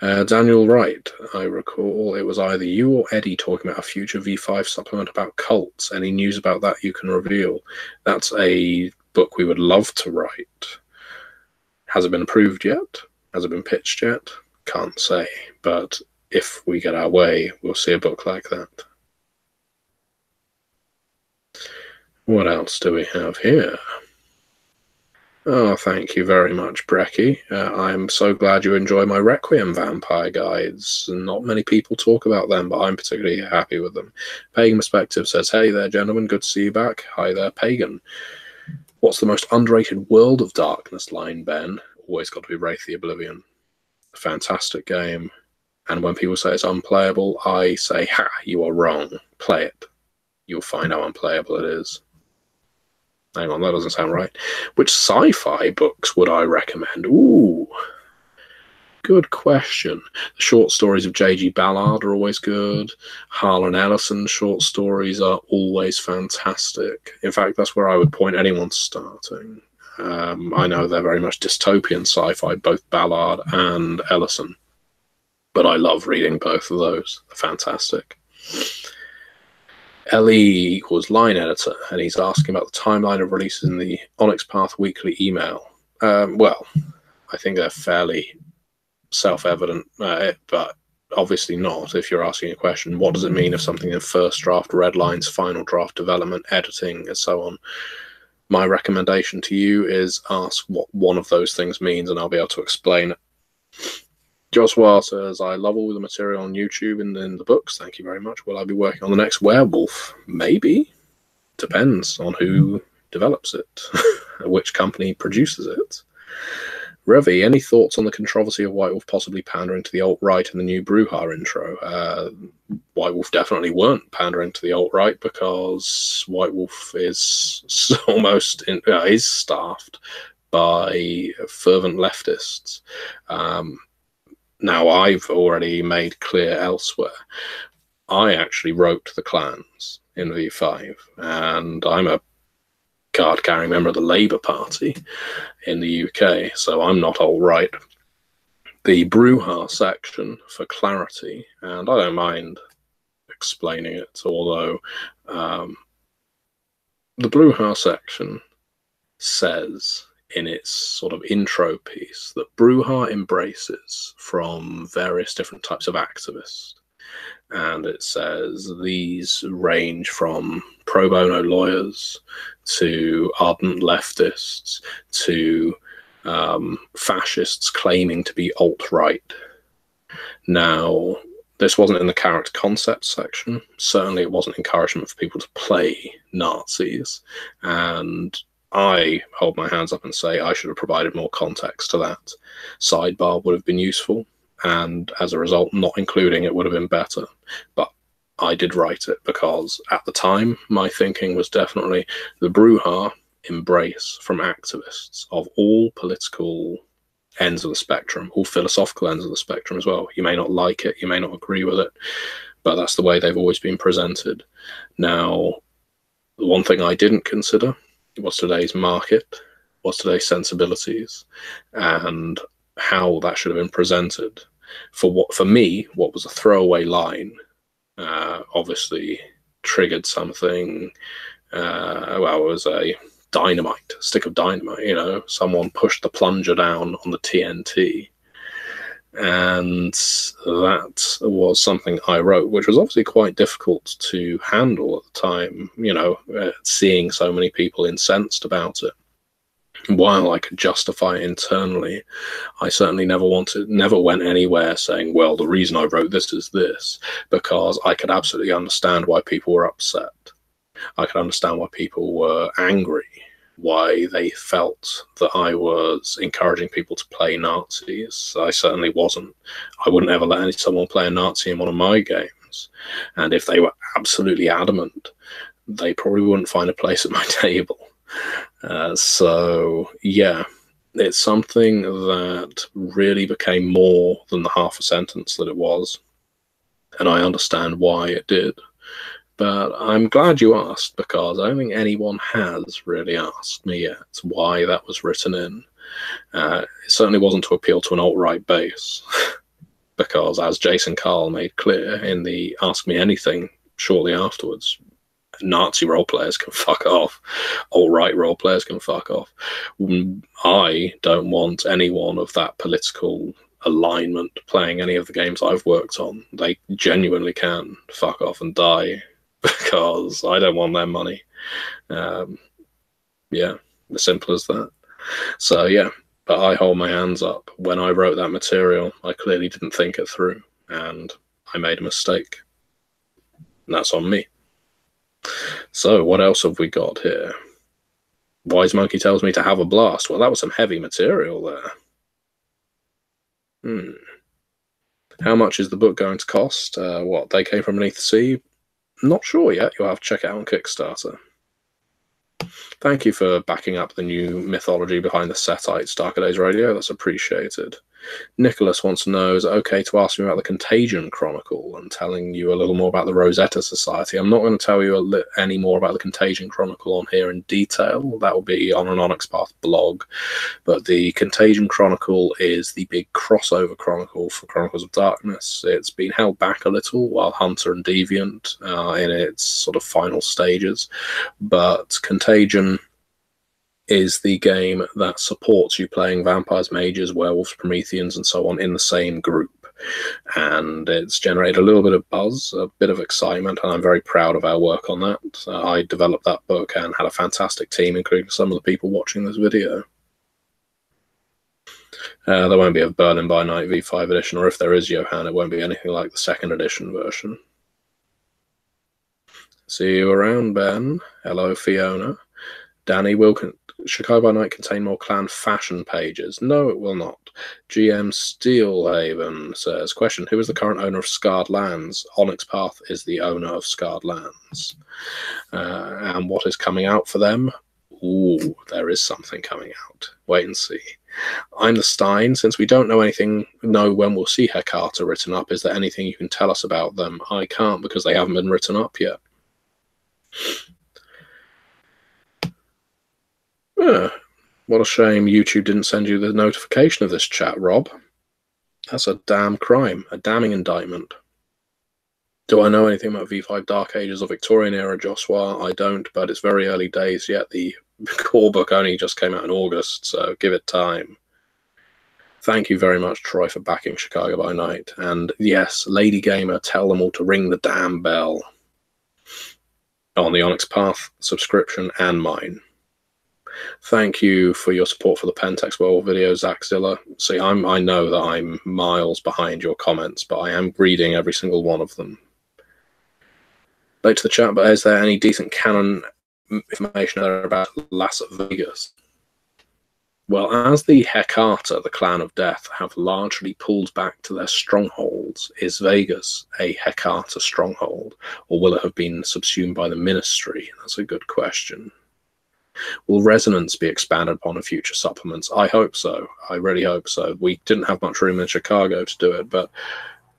Daniel Wright, I recall it was either you or Eddie talking about a future V5 supplement about cults. Any news about that you can reveal? That's a book we would love to write. Has it been approved yet? Has it been pitched yet? Can't say, but if we get our way, we'll see a book like that. What else do we have here? Oh, thank you very much, Brecky. I'm so glad you enjoy my Requiem vampire guides. Not many people talk about them, but I'm particularly happy with them. Pagan Perspective says, hey there, gentlemen. Good to see you back. Hi there, Pagan. What's the most underrated World of Darkness line, Ben? Always got to be Wraith the Oblivion. Fantastic game. And when people say it's unplayable, I say, ha, you are wrong. Play it. You'll find how unplayable it is. Hang on, that doesn't sound right. Which sci-fi books would I recommend? Ooh, good question. The short stories of J.G. Ballard are always good. Harlan Ellison's short stories are always fantastic. In fact, that's where I would point anyone starting. I know they're very much dystopian sci-fi, both Ballard and Ellison. But I love reading both of those. They're fantastic. LE equals line editor, and he's asking about the timeline of releases in the Onyx Path weekly email. Well, I think they're fairly self-evident, but obviously not if you're asking a question. What does it mean if something in first draft, red lines, final draft, development, editing, and so on? My recommendation to you is ask what one of those things means, and I'll be able to explain it. Joshua says, I love all the material on YouTube and in the books. Thank you very much. Will I be working on the next werewolf? Maybe. Depends on who develops it, which company produces it. Revi, any thoughts on the controversy of White Wolf possibly pandering to the alt-right in the new Bruja intro? White Wolf definitely weren't pandering to the alt-right because White Wolf is almost is staffed by fervent leftists. Now, I've already made clear elsewhere, I actually wrote the clans in V5, and I'm a card-carrying member of the Labour Party in the UK, so I'm not alt-right. The Bruja section, for clarity, and I don't mind explaining it, although the Bruja section says in its sort of intro piece that Bruja embraces from various different types of activists. And it says these range from pro bono lawyers to ardent leftists to fascists claiming to be alt-right. Now, this wasn't in the character concept section. Certainly it wasn't encouragement for people to play Nazis. And I hold my hands up and say I should have provided more context to that. Sidebar would have been useful, and as a result, not including it would have been better. But I did write it because at the time, my thinking was definitely the brouhaha embrace from activists of all political ends of the spectrum, all philosophical ends of the spectrum as well. You may not like it, you may not agree with it, but that's the way they've always been presented. Now, the one thing I didn't consider was today's market, was today's sensibilities, and how that should have been presented. For me, what was a throwaway line obviously triggered something. Well, it was a stick of dynamite, someone pushed the plunger down on the TNT. And that was something I wrote, which was obviously quite difficult to handle at the time, seeing so many people incensed about it. While I could justify it internally, I certainly never went anywhere saying, well, the reason I wrote this is this, because I could absolutely understand why people were upset. I could understand why people were angry, why they felt that I was encouraging people to play Nazis. I certainly wasn't. I wouldn't ever let someone play a Nazi in one of my games. And if they were absolutely adamant, they probably wouldn't find a place at my table. So, yeah, it's something that really became more than the half a sentence that it was. And I understand why it did. But I'm glad you asked, because I don't think anyone has really asked me yet why that was written in. It certainly wasn't to appeal to an alt-right base, because as Jason Carl made clear in the Ask Me Anything shortly afterwards, Nazi role players can fuck off. Alt-right role players can fuck off. I don't want anyone of that political alignment playing any of the games I've worked on. They genuinely can fuck off and die, because I don't want their money. Yeah, as simple as that. So yeah, but I hold my hands up. When I wrote that material, I clearly didn't think it through, and I made a mistake. And that's on me. So what else have we got here? Wise Monkey tells me to have a blast. Well, that was some heavy material there. How much is the book going to cost? What, They Came From Beneath the Sea? Not sure yet. You'll have to check it out on Kickstarter. Thank you for backing up the new mythology behind the Setites, Darker Days Radio. That's appreciated. Nicholas wants to know, is it okay to ask me about the Contagion Chronicle and telling you a little more about the Rosetta Society? I'm not going to tell you any more about the Contagion Chronicle on here in detail. That will be on an Onyx Path blog. But the Contagion Chronicle is the big crossover chronicle for Chronicles of Darkness. It's been held back a little while Hunter and Deviant are in its sort of final stages. But Contagion is the game that supports you playing vampires, mages, werewolves, Prometheans, and so on in the same group. And it's generated a little bit of buzz, a bit of excitement, and I'm very proud of our work on that. I developed that book and had a fantastic team, including some of the people watching this video. There won't be a Berlin by Night V5 edition, or if there is, Johan, it won't be anything like the 2nd edition version. See you around, Ben. Hello, Fiona. Danny, will Chicago by Night contain more clan fashion pages? No, it will not. GM Steelhaven says, question, who is the current owner of Scarred Lands? Onyx Path is the owner of Scarred Lands. And what is coming out for them? Ooh, there is something coming out. Wait and see. I'm the Stein. Since we don't know when we'll see Hecata written up, is there anything you can tell us about them? I can't, because they haven't been written up yet. What a shame YouTube didn't send you the notification of this chat, Rob. That's a damn crime, a damning indictment. Do I know anything about V5 Dark Ages or Victorian era, Joshua? I don't, but it's very early days yet. The core book only just came out in August, so give it time. Thank you very much, Troy, for backing Chicago by Night. And yes, Lady Gamer, tell them all to ring the damn bell on the Onyx Path subscription and mine. Thank you for your support for the Pentex World video, Zachzilla. See, I know that I'm miles behind your comments, but I am reading every single one of them. Late to the chat, but is there any decent canon information about Las Vegas? Well, as the Hecata, the Clan of Death, have largely pulled back to their strongholds, is Vegas a Hecata stronghold, or will it have been subsumed by the Ministry? That's a good question. Will Resonance be expanded upon in future supplements? I hope so. I really hope so. We didn't have much room in Chicago to do it, but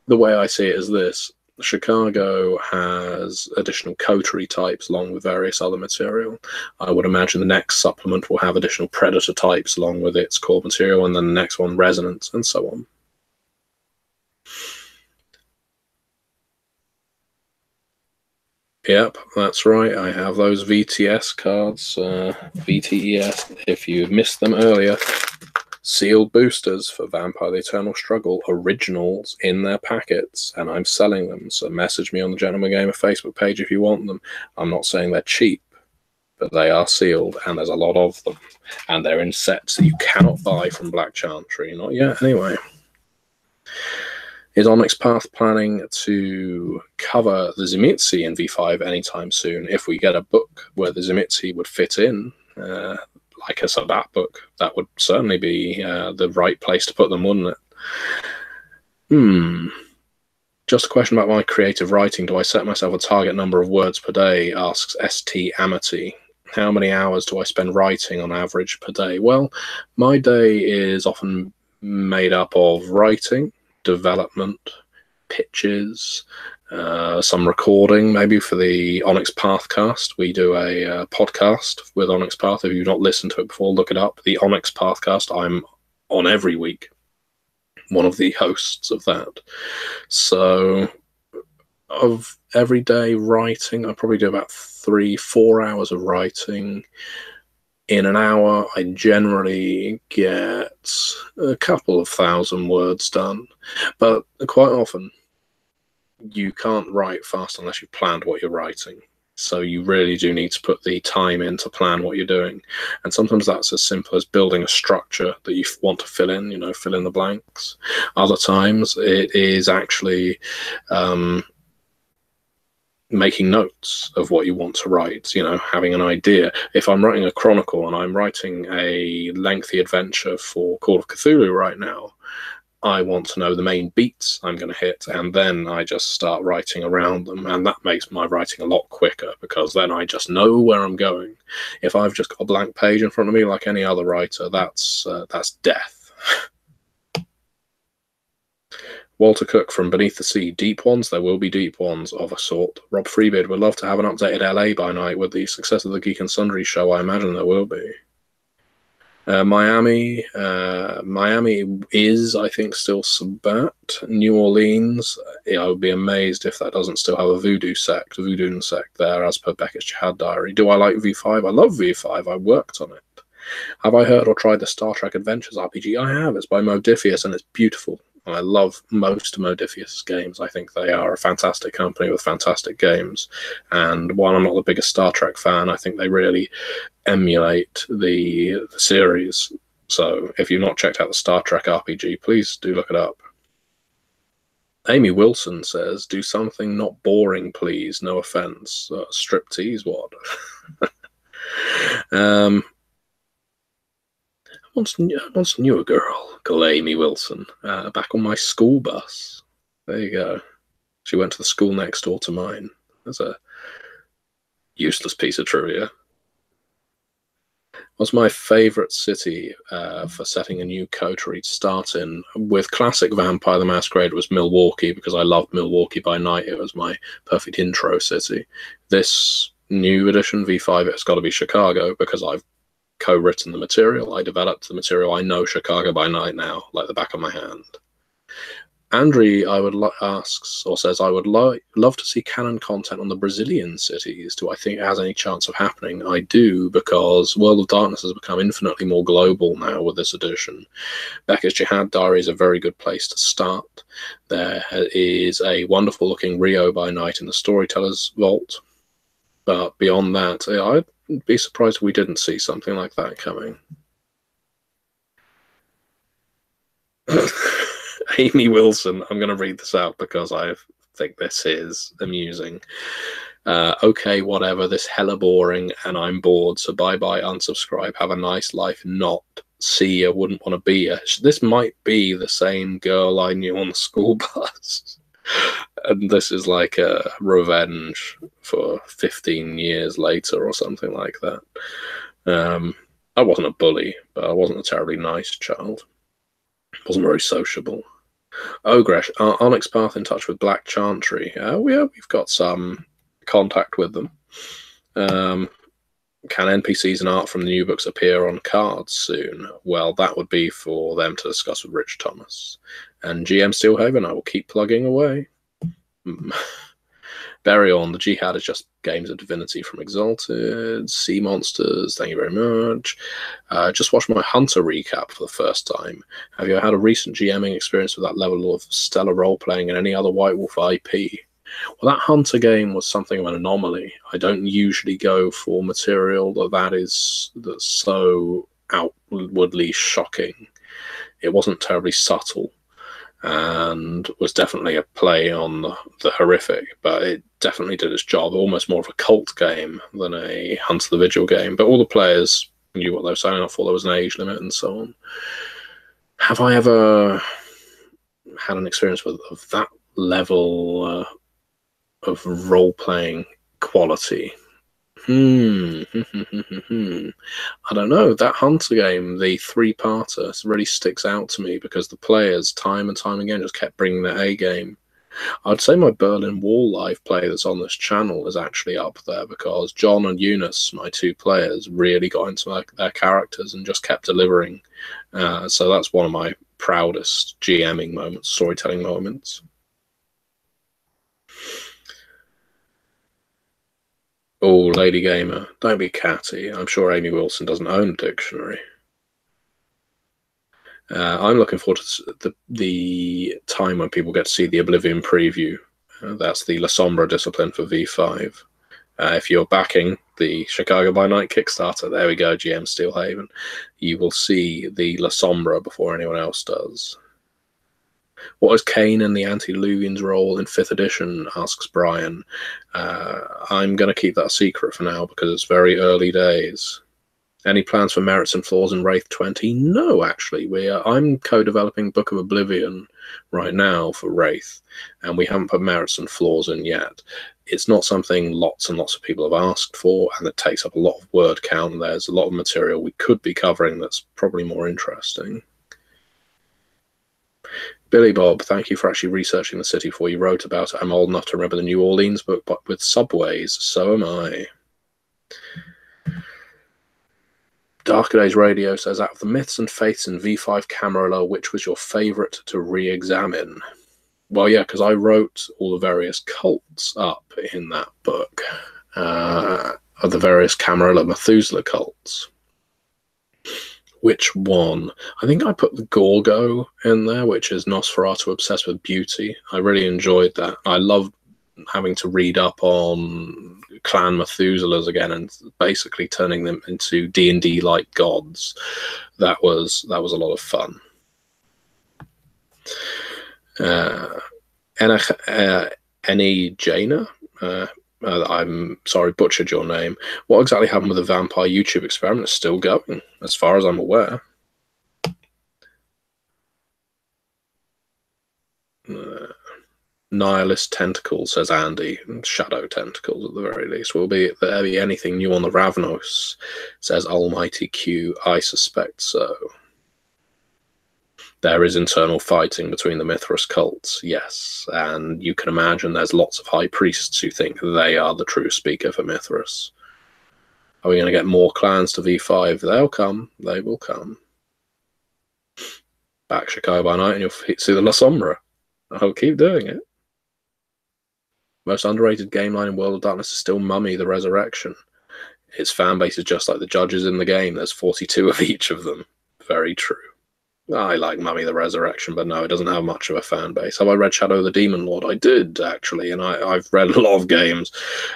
the way I see it is this. Chicago has additional coterie types along with various other material. I would imagine the next supplement will have additional predator types along with its core material, and then the next one resonance, and so on. Yep, that's right. I have those VTS cards, VTES. If you missed them earlier, sealed boosters for Vampire the Eternal Struggle originals in their packets, and I'm selling them. So message me on the Gentleman Gamer Facebook page if you want them. I'm not saying they're cheap, but they are sealed, and there's a lot of them, and they're in sets that you cannot buy from Black Chantry. Not yet, anyway. Is Onyx Path planning to cover the Tzimisce in V5 anytime soon? If we get a book where the Tzimisce would fit in, like a Sabat book, that would certainly be the right place to put them, wouldn't it? Just a question about my creative writing. Do I set myself a target number of words per day? Asks ST Amity. How many hours do I spend writing on average per day? Well, my day is often made up of writing, development, pitches, some recording, maybe for the Onyx Pathcast. We do a podcast with Onyx Path. If you've not listened to it before, look it up. The Onyx Pathcast. I'm on every week, one of the hosts of that. So of everyday writing, I probably do about 3-4 hours of writing. In an hour, I generally get a couple of thousand words done, but quite often you can't write fast unless you've planned what you're writing. So you really do need to put the time in to plan what you're doing. And sometimes that's as simple as building a structure that you want to fill in, you know, fill in the blanks. Other times it is actually making notes of what you want to write, you know, having an idea. If I'm writing a chronicle and I'm writing a lengthy adventure for Call of Cthulhu right now, I want to know the main beats I'm going to hit, and then I just start writing around them, and that makes my writing a lot quicker because then I just know where I'm going. If I've just got a blank page in front of me like any other writer, that's death. Walter Cook from Beneath the Sea. Deep ones? There will be deep ones of a sort. Rob Freebeard would love to have an updated LA by night with the success of the Geek and Sundry show. I imagine there will be. Miami is, I think, still Sabat. New Orleans, I would be amazed if that doesn't still have a voodoo sect there, as per Beckett's Jihad Diary. Do I like V5? I love V5. I worked on it. Have I heard or tried the Star Trek Adventures RPG? I have. It's by Modifius, and it's beautiful. I love most Modifius games. I think they are a fantastic company with fantastic games. And while I'm not the biggest Star Trek fan, I think they really emulate the series. So if you've not checked out the Star Trek RPG, please do look it up. Amy Wilson says, do something not boring, please. No offense. Striptease, what? I once knew a girl called Amy Wilson back on my school bus. There you go. She went to the school next door to mine. That's a useless piece of trivia. What's my favourite city for setting a new coterie to start in? With classic Vampire the Masquerade was Milwaukee, because I loved Milwaukee by night. It was my perfect intro city. This new edition, V5, it's got to be Chicago, because I've co-written the material. I developed the material. I know Chicago by night now, like the back of my hand. Andri, asks or says, I would love to see canon content on the Brazilian cities. Do I think it has any chance of happening? I do, because World of Darkness has become infinitely more global now with this edition. Becca's Jihad Diary is a very good place to start. There is a wonderful looking Rio by night in the Storyteller's Vault. But beyond that, I'd be surprised if we didn't see something like that coming. Amy Wilson, I'm going to read this out because I think this is amusing. Okay, whatever, this hella boring and I'm bored, so bye-bye, unsubscribe, have a nice life, not see ya, wouldn't want to be ya. This might be the same girl I knew on the school bus. And this is like a revenge for 15 years later or something like that. I wasn't a bully, but I wasn't a terribly nice child. Wasn't very sociable. Ogresh, Onyx Path in touch with Black Chantry. We've got some contact with them. Can NPCs and art from the new books appear on cards soon? Well, that would be for them to discuss with Rich Thomas. And GM Steelhaven, I will keep plugging away. Burial on the Jihad is just games of Divinity from Exalted. Sea Monsters, thank you very much. Just watched my Hunter recap for the first time. Have you had a recent GMing experience with that level of stellar role-playing in any other White Wolf IP? Well, that Hunter game was something of an anomaly. I don't usually go for material that's so outwardly shocking. It wasn't terribly subtle, and was definitely a play on the horrific, but it definitely did its job. Almost more of a cult game than a Hunter the Vigil game, but all the players knew what they were signing up for. There was an age limit and so on. Have I ever had an experience of that level of role-playing quality? I don't know. That Hunter game, the three-parter, really sticks out to me because the players, time and time again, just kept bringing their A game. I'd say my Berlin Wall live play that's on this channel is actually up there because John and Eunice, my two players, really got into their characters and just kept delivering. So that's one of my proudest GMing moments, storytelling moments. Oh, Lady Gamer, don't be catty. I'm sure Amy Wilson doesn't own a dictionary. I'm looking forward to the time when people get to see the Oblivion preview. That's the La Sombra discipline for V5. If you're backing the Chicago by Night Kickstarter, there we go, GM Steelhaven, you will see the La Sombra before anyone else does. What is Kane and the Antediluvians' role in 5th edition, asks Brian. I'm going to keep that a secret for now because it's very early days. Any plans for merits and flaws in Wraith 20? No, actually. I'm co-developing Book of Oblivion right now for Wraith, and we haven't put merits and flaws in yet. It's not something lots and lots of people have asked for, and it takes up a lot of word count. There's a lot of material we could be covering that's probably more interesting. Billy Bob, thank you for actually researching the city before you wrote about it. I'm old enough to remember the New Orleans book, but with subways, so am I. Darker Days Radio says, out of the myths and faiths in V5 Camarillo, which was your favourite to re-examine? Well, yeah, because I wrote all the various cults up in that book, of the various Camarillo Methuselah cults. Which one? I think I put the Gorgo in there, which is Nosferatu obsessed with beauty. I really enjoyed that. I loved having to read up on clan Methuselahs again and basically turning them into D&D like gods. That was a lot of fun. Any Jaina? I'm sorry, butchered your name. What exactly happened with the vampire YouTube experiment? It's still going, as far as I'm aware. Nihilist tentacles, says Andy. Shadow tentacles, at the very least. Will there be anything new on the Ravnos? Says Almighty Q. I suspect so. There is internal fighting between the Mithras cults, yes, and you can imagine there's lots of high priests who think they are the true speaker for Mithras. Are we going to get more clans to V5? They'll come. They will come. Back Chicago by night and you'll see the La Sombra. I'll keep doing it. Most underrated game line in World of Darkness is still Mummy the Resurrection. Its fan base is just like the judges in the game. There's 42 of each of them. Very true. I like Mummy the Resurrection, but no, it doesn't have much of a fan base. Have I read Shadow of the Demon Lord? I did, actually, and I've read a lot of games,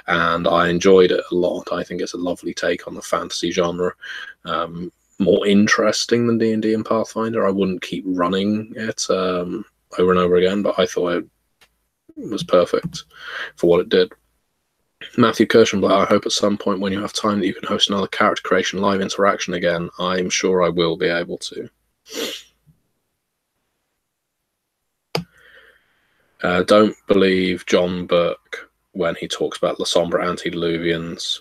and I enjoyed it a lot. I think it's a lovely take on the fantasy genre. More interesting than D&D and Pathfinder. I wouldn't keep running it over and over again, but I thought it was perfect for what it did. Matthew Kirschenblatt, I hope at some point when you have time that you can host another character creation live interaction again. I'm sure I will be able to. Don't believe John Burke when he talks about La Sombra Antediluvians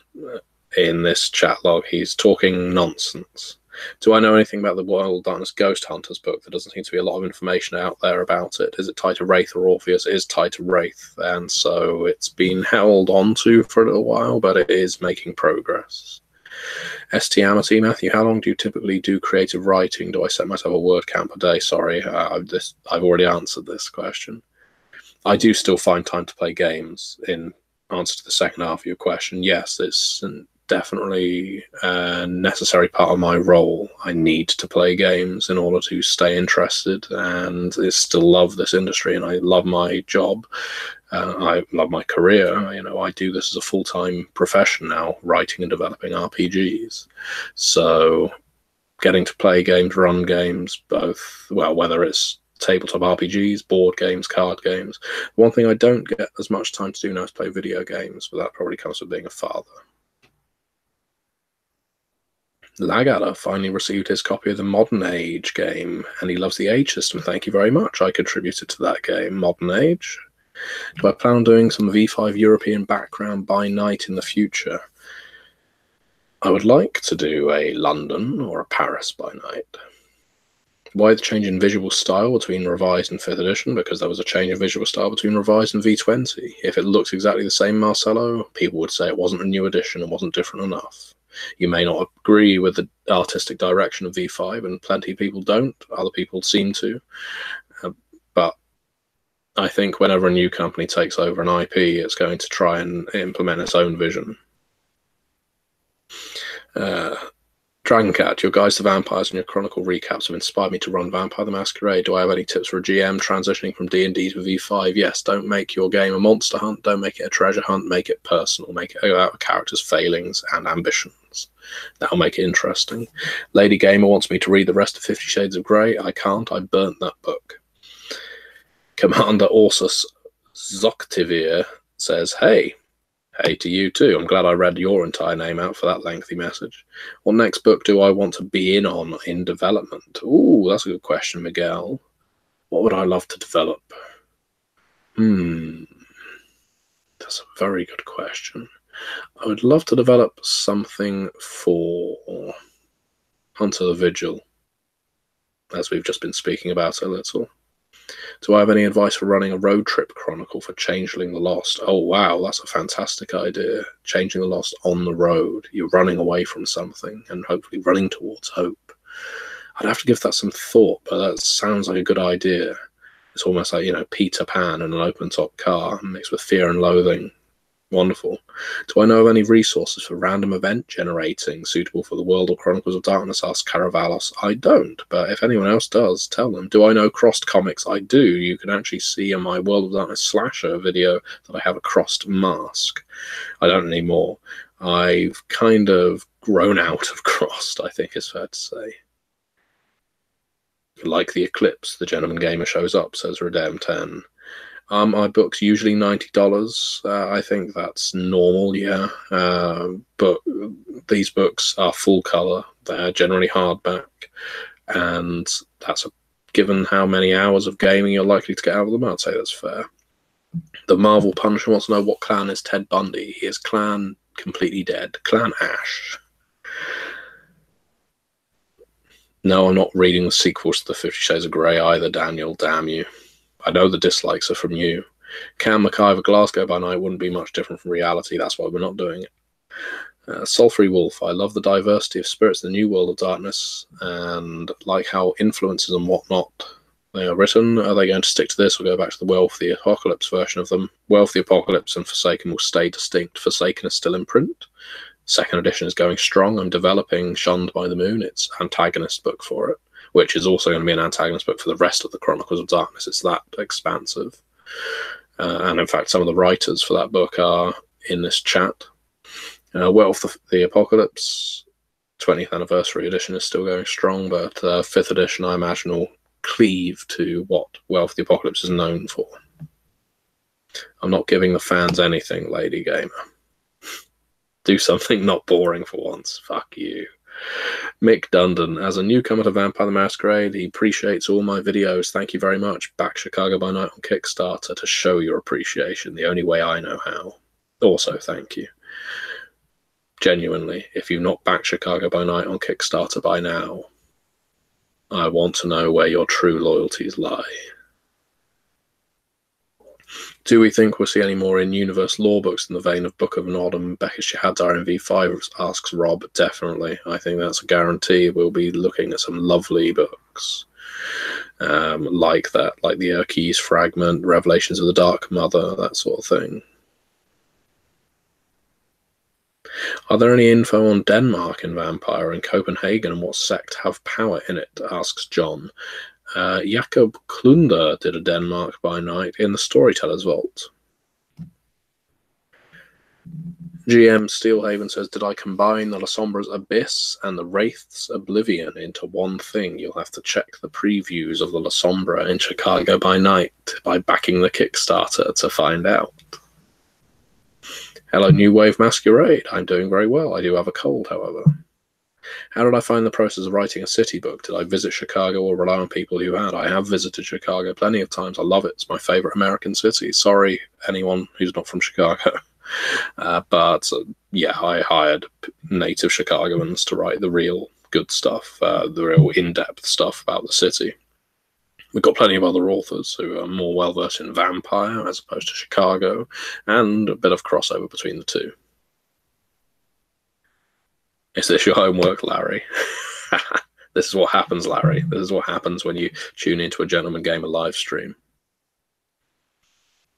in this chat log. He's talking nonsense. Do I know anything about the World of Darkness Ghost Hunters book? There doesn't seem to be a lot of information out there about it. Is it tied to Wraith or Orpheus? It is tied to Wraith, and so it's been held onto for a little while, but it is making progress. ST Amity, Matthew, how long do you typically do creative writing? Do I set myself a word count per day? Sorry, I've already answered this question. I do still find time to play games. In answer to the second half of your question, yes, it's definitely a necessary part of my role. I need to play games in order to stay interested, and I still love this industry, and I love my job. I love my career. I do this as a full-time profession now, writing and developing RPGs. So getting to play games, run games, both, well, whether it's tabletop RPGs, board games, card games. One thing I don't get as much time to do now is play video games, but that probably comes with being a father. Lagatter finally received his copy of the Modern Age game, and he loves the Age system. Thank you very much. I contributed to that game, Modern Age. Do I plan on doing some V5 European background by night in the future? I would like to do a London or a Paris by night. Why the change in visual style between Revised and 5th edition? Because there was a change in visual style between Revised and V20. If it looks exactly the same, Marcelo, people would say it wasn't a new edition, it wasn't different enough. You may not agree with the artistic direction of V5, and plenty of people don't. Other people seem to. But I think whenever a new company takes over an IP, it's going to try and implement its own vision. Dragoncat, your Guides to Vampires and your Chronicle recaps have inspired me to run Vampire the Masquerade. Do I have any tips for a GM transitioning from D&D to V5? Yes, don't make your game a monster hunt. Don't make it a treasure hunt. Make it personal. Make it about a character's failings and ambitions. That'll make it interesting. Lady Gamer wants me to read the rest of 50 Shades of Grey. I can't. I burnt that book. Commander Orsus Zoctivir says, hey to you too. I'm glad I read your entire name out for that lengthy message. What next book do I want to be in on in development? Ooh, that's a good question, Miguel. What would I love to develop? That's a very good question. I would love to develop something for Hunter the Vigil, as we've just been speaking about a little. Do I have any advice for running a road trip chronicle for Changeling the Lost? Oh, wow, that's a fantastic idea. Changing the Lost on the road. You're running away from something and hopefully running towards hope. I'd have to give that some thought, but that sounds like a good idea. It's almost like, Peter Pan in an open-top car mixed with fear and loathing. Wonderful. Do I know of any resources for random event generating suitable for the World or Chronicles of Darkness? Asks Caravalos. I don't, but if anyone else does, tell them. Do I know Crossed Comics? I do. You can actually see in my World of Darkness slasher video that I have a crossed mask. I don't anymore. I've kind of grown out of Crossed, I think is fair to say. Like the Eclipse, the Gentleman Gamer shows up, says Redem10. My book's usually $90. I think that's normal, yeah. But these books are full color. They're generally hardback. And that's given how many hours of gaming you're likely to get out of them, I'd say that's fair. The Marvel Punisher wants to know what clan is Ted Bundy. He is clan completely dead. Clan Ash. No, I'm not reading the sequels to the 50 Shades of Grey either, Daniel. Damn you. I know the dislikes are from you. Cam McIver Glasgow by night wouldn't be much different from reality. That's why we're not doing it. Sulphury Wolf. I love the diversity of spirits in the new World of Darkness and like how influences and whatnot They are written. Are they going to stick to this or go back to the Wealth of the Apocalypse version of them? Wealth of the Apocalypse and Forsaken will stay distinct. Forsaken is still in print. Second edition is going strong. I'm developing Shunned by the Moon, its antagonist book for it, which is also going to be an antagonist book for the rest of the Chronicles of Darkness. It's that expansive. And in fact, some of the writers for that book are in this chat. Wealth of the Apocalypse, 20th anniversary edition is still going strong, but 5th edition, I imagine, will cleave to what Wealth of the Apocalypse is known for. I'm not giving the fans anything, Lady Gamer. Do something not boring for once. Fuck you. Mick Dundon, as a newcomer to Vampire the Masquerade, he appreciates all my videos. Thank you very much. Back Chicago by Night on Kickstarter to show your appreciation, the only way I know how. Also, thank you. Genuinely, if you've not backed Chicago by Night on Kickstarter by now, I want to know where your true loyalties lie. Do we think we'll see any more in-universe lore books in the vein of Book of Nod and Becca Shahadar in V5, asks Rob. Definitely. I think that's a guarantee. We'll be looking at some lovely books like that, like the Urquiz Fragment, Revelations of the Dark Mother, that sort of thing. Are there any info on Denmark in Vampire and Copenhagen and what sect have power in it, asks John. Jakob Klunder did a Denmark by Night in the Storyteller's Vault. GM Steelhaven says, did I combine the La Sombra's Abyss and the Wraith's Oblivion into one thing? You'll have to check the previews of the La Sombra in Chicago by Night by backing the Kickstarter to find out. Hello, New Wave Masquerade. I'm doing very well. I do have a cold, however. How did I find the process of writing a city book? Did I visit Chicago or rely on people who had? I have visited Chicago plenty of times. I love it. It's my favorite American city. Sorry, anyone who's not from Chicago. Yeah, I hired native Chicagoans to write the real good stuff, the real in-depth stuff about the city. We've got plenty of other authors who are more well-versed in Vampire as opposed to Chicago, and a bit of crossover between the two. Is this your homework, Larry? This is what happens, Larry. This is what happens when you tune into a Gentleman Gamer live stream.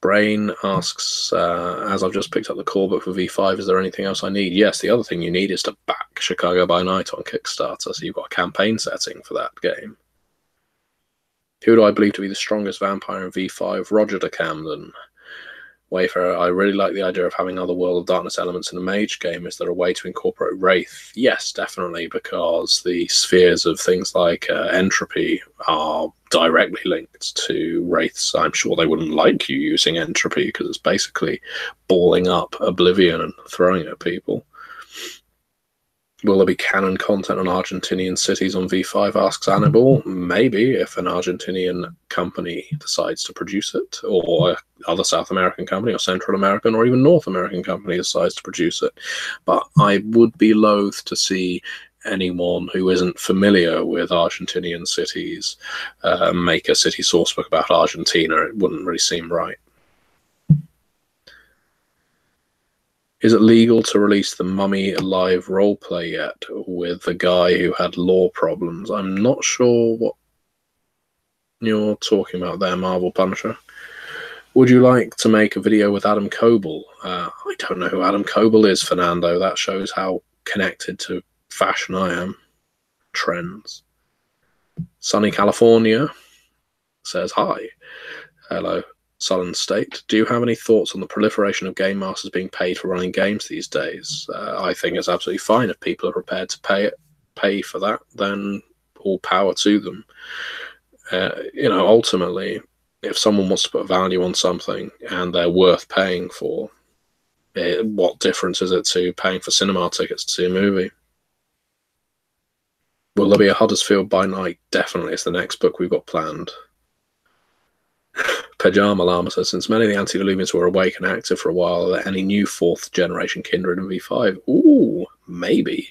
Brain asks, as I've just picked up the core book for V5, is there anything else I need? Yes, the other thing you need is to back Chicago by Night on Kickstarter, so you've got a campaign setting for that game. Who do I believe to be the strongest vampire in V5? Roger de Camden. Wayfarer, I really like the idea of having other World of Darkness elements in a mage game. Is there a way to incorporate Wraith? Yes, definitely, because the spheres of things like entropy are directly linked to Wraiths. I'm sure they wouldn't like you using entropy because it's basically balling up Oblivion and throwing it at people. Will there be canon content on Argentinian cities on V5, asks Annabelle. Maybe, if an Argentinian company decides to produce it, or other South American company, or Central American, or even North American company decides to produce it. But I would be loath to see anyone who isn't familiar with Argentinian cities make a city sourcebook about Argentina. It wouldn't really seem right. Is it legal to release the Mummy live roleplay yet with the guy who had law problems? I'm not sure what you're talking about there, Marvel Punisher. Would you like to make a video with Adam Coble? I don't know who Adam Coble is, Fernando. That shows how connected to fashion I am. Trends. Sunny California says hi. Hello. Sullen State. Do you have any thoughts on the proliferation of game masters being paid for running games these days? I think it's absolutely fine if people are prepared to pay for that. Then all power to them. Ultimately, if someone wants to put value on something and they're worth paying for, what difference is it to paying for cinema tickets to see a movie? Will there be a Huddersfield by Night? Definitely. It's the next book we've got planned. Pajama Llama says, since many of the antediluvians were awake and active for a while, are there any new 4th generation kindred in V5? Ooh, maybe.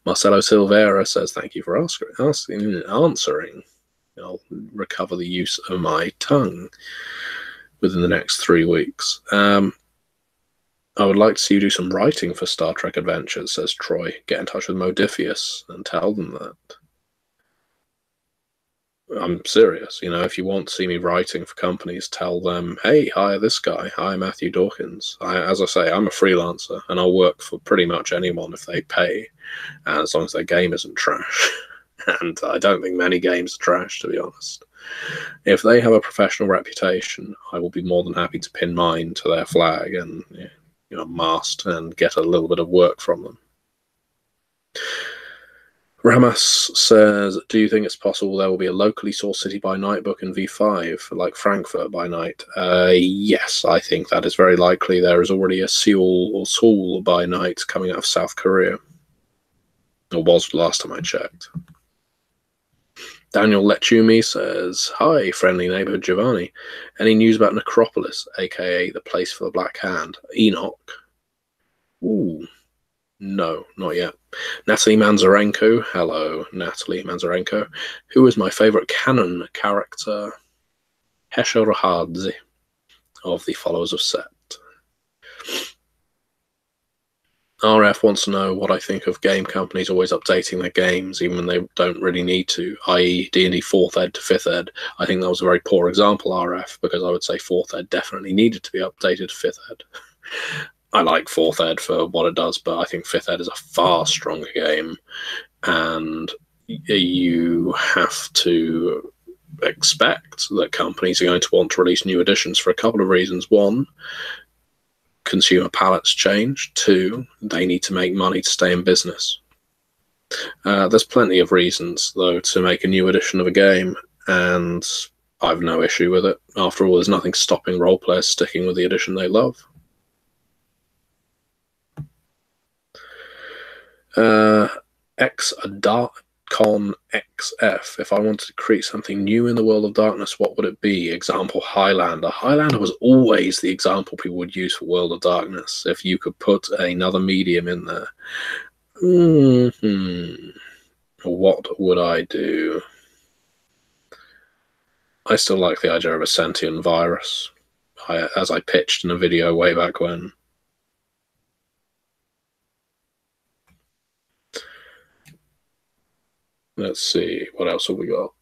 Marcelo Silveira says, thank you for answering. I'll recover the use of my tongue within the next 3 weeks. I would like to see you do some writing for Star Trek Adventures, says Troy. Get in touch with Modifius and tell them that. I'm serious. You know, if you want to see me writing for companies, tell them, hey, hire this guy, hire Matthew Dawkins. As I say, I'm a freelancer and I'll work for pretty much anyone if they pay, as long as their game isn't trash. And I don't think many games are trash, to be honest. If they have a professional reputation, I will be more than happy to pin mine to their flag and, mast and get a little bit of work from them. Ramas says, do you think it's possible there will be a locally sourced City by Night book in V5, like Frankfurt by Night? Yes, I think that is very likely. There is already a Seoul by Night coming out of South Korea. Or was the last time I checked. Daniel Lechumi says, hi, friendly neighborhood Giovanni. Any news about Necropolis, aka the place for the Black Hand? Enoch? Ooh. No, not yet. Natalie Manzarenko. Hello, Natalie Manzarenko. Who is my favorite canon character? Hesha Rahadze of the Followers of Set. RF wants to know what I think of game companies always updating their games even when they don't really need to, i.e. D&D 4th Ed to 5th Ed. I think that was a very poor example, RF, because I would say 4th Ed definitely needed to be updated to 5th Ed. I like 4th Ed for what it does, but I think 5th Ed is a far stronger game, and you have to expect that companies are going to want to release new editions for a couple of reasons. One, consumer palates change. Two, they need to make money to stay in business. There's plenty of reasons, though, to make a new edition of a game, and I've no issue with it. After all, there's nothing stopping role players sticking with the edition they love. Con XF. If I wanted to create something new in the world of darkness, what would it be? Example, Highlander. Highlander was always the example people would use for World of Darkness. If you could put another medium in there. What would I do? I still like the idea of a sentient virus, as I pitched in a video way back when. Let's see, what else have we got?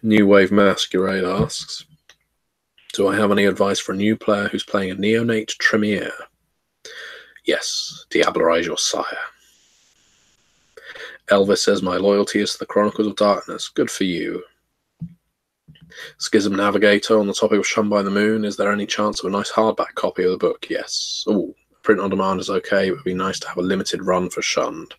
New Wave Masquerade asks, do I have any advice for a new player who's playing a neonate Tremere? Yes, diablerize your sire. Elvis says, my loyalty is to the Chronicles of Darkness. Good for you. Schism Navigator, on the topic of Shun by the Moon, is there any chance of a nice hardback copy of the book? Yes. Ooh, print on demand is okay. It would be nice to have a limited run for Shunned.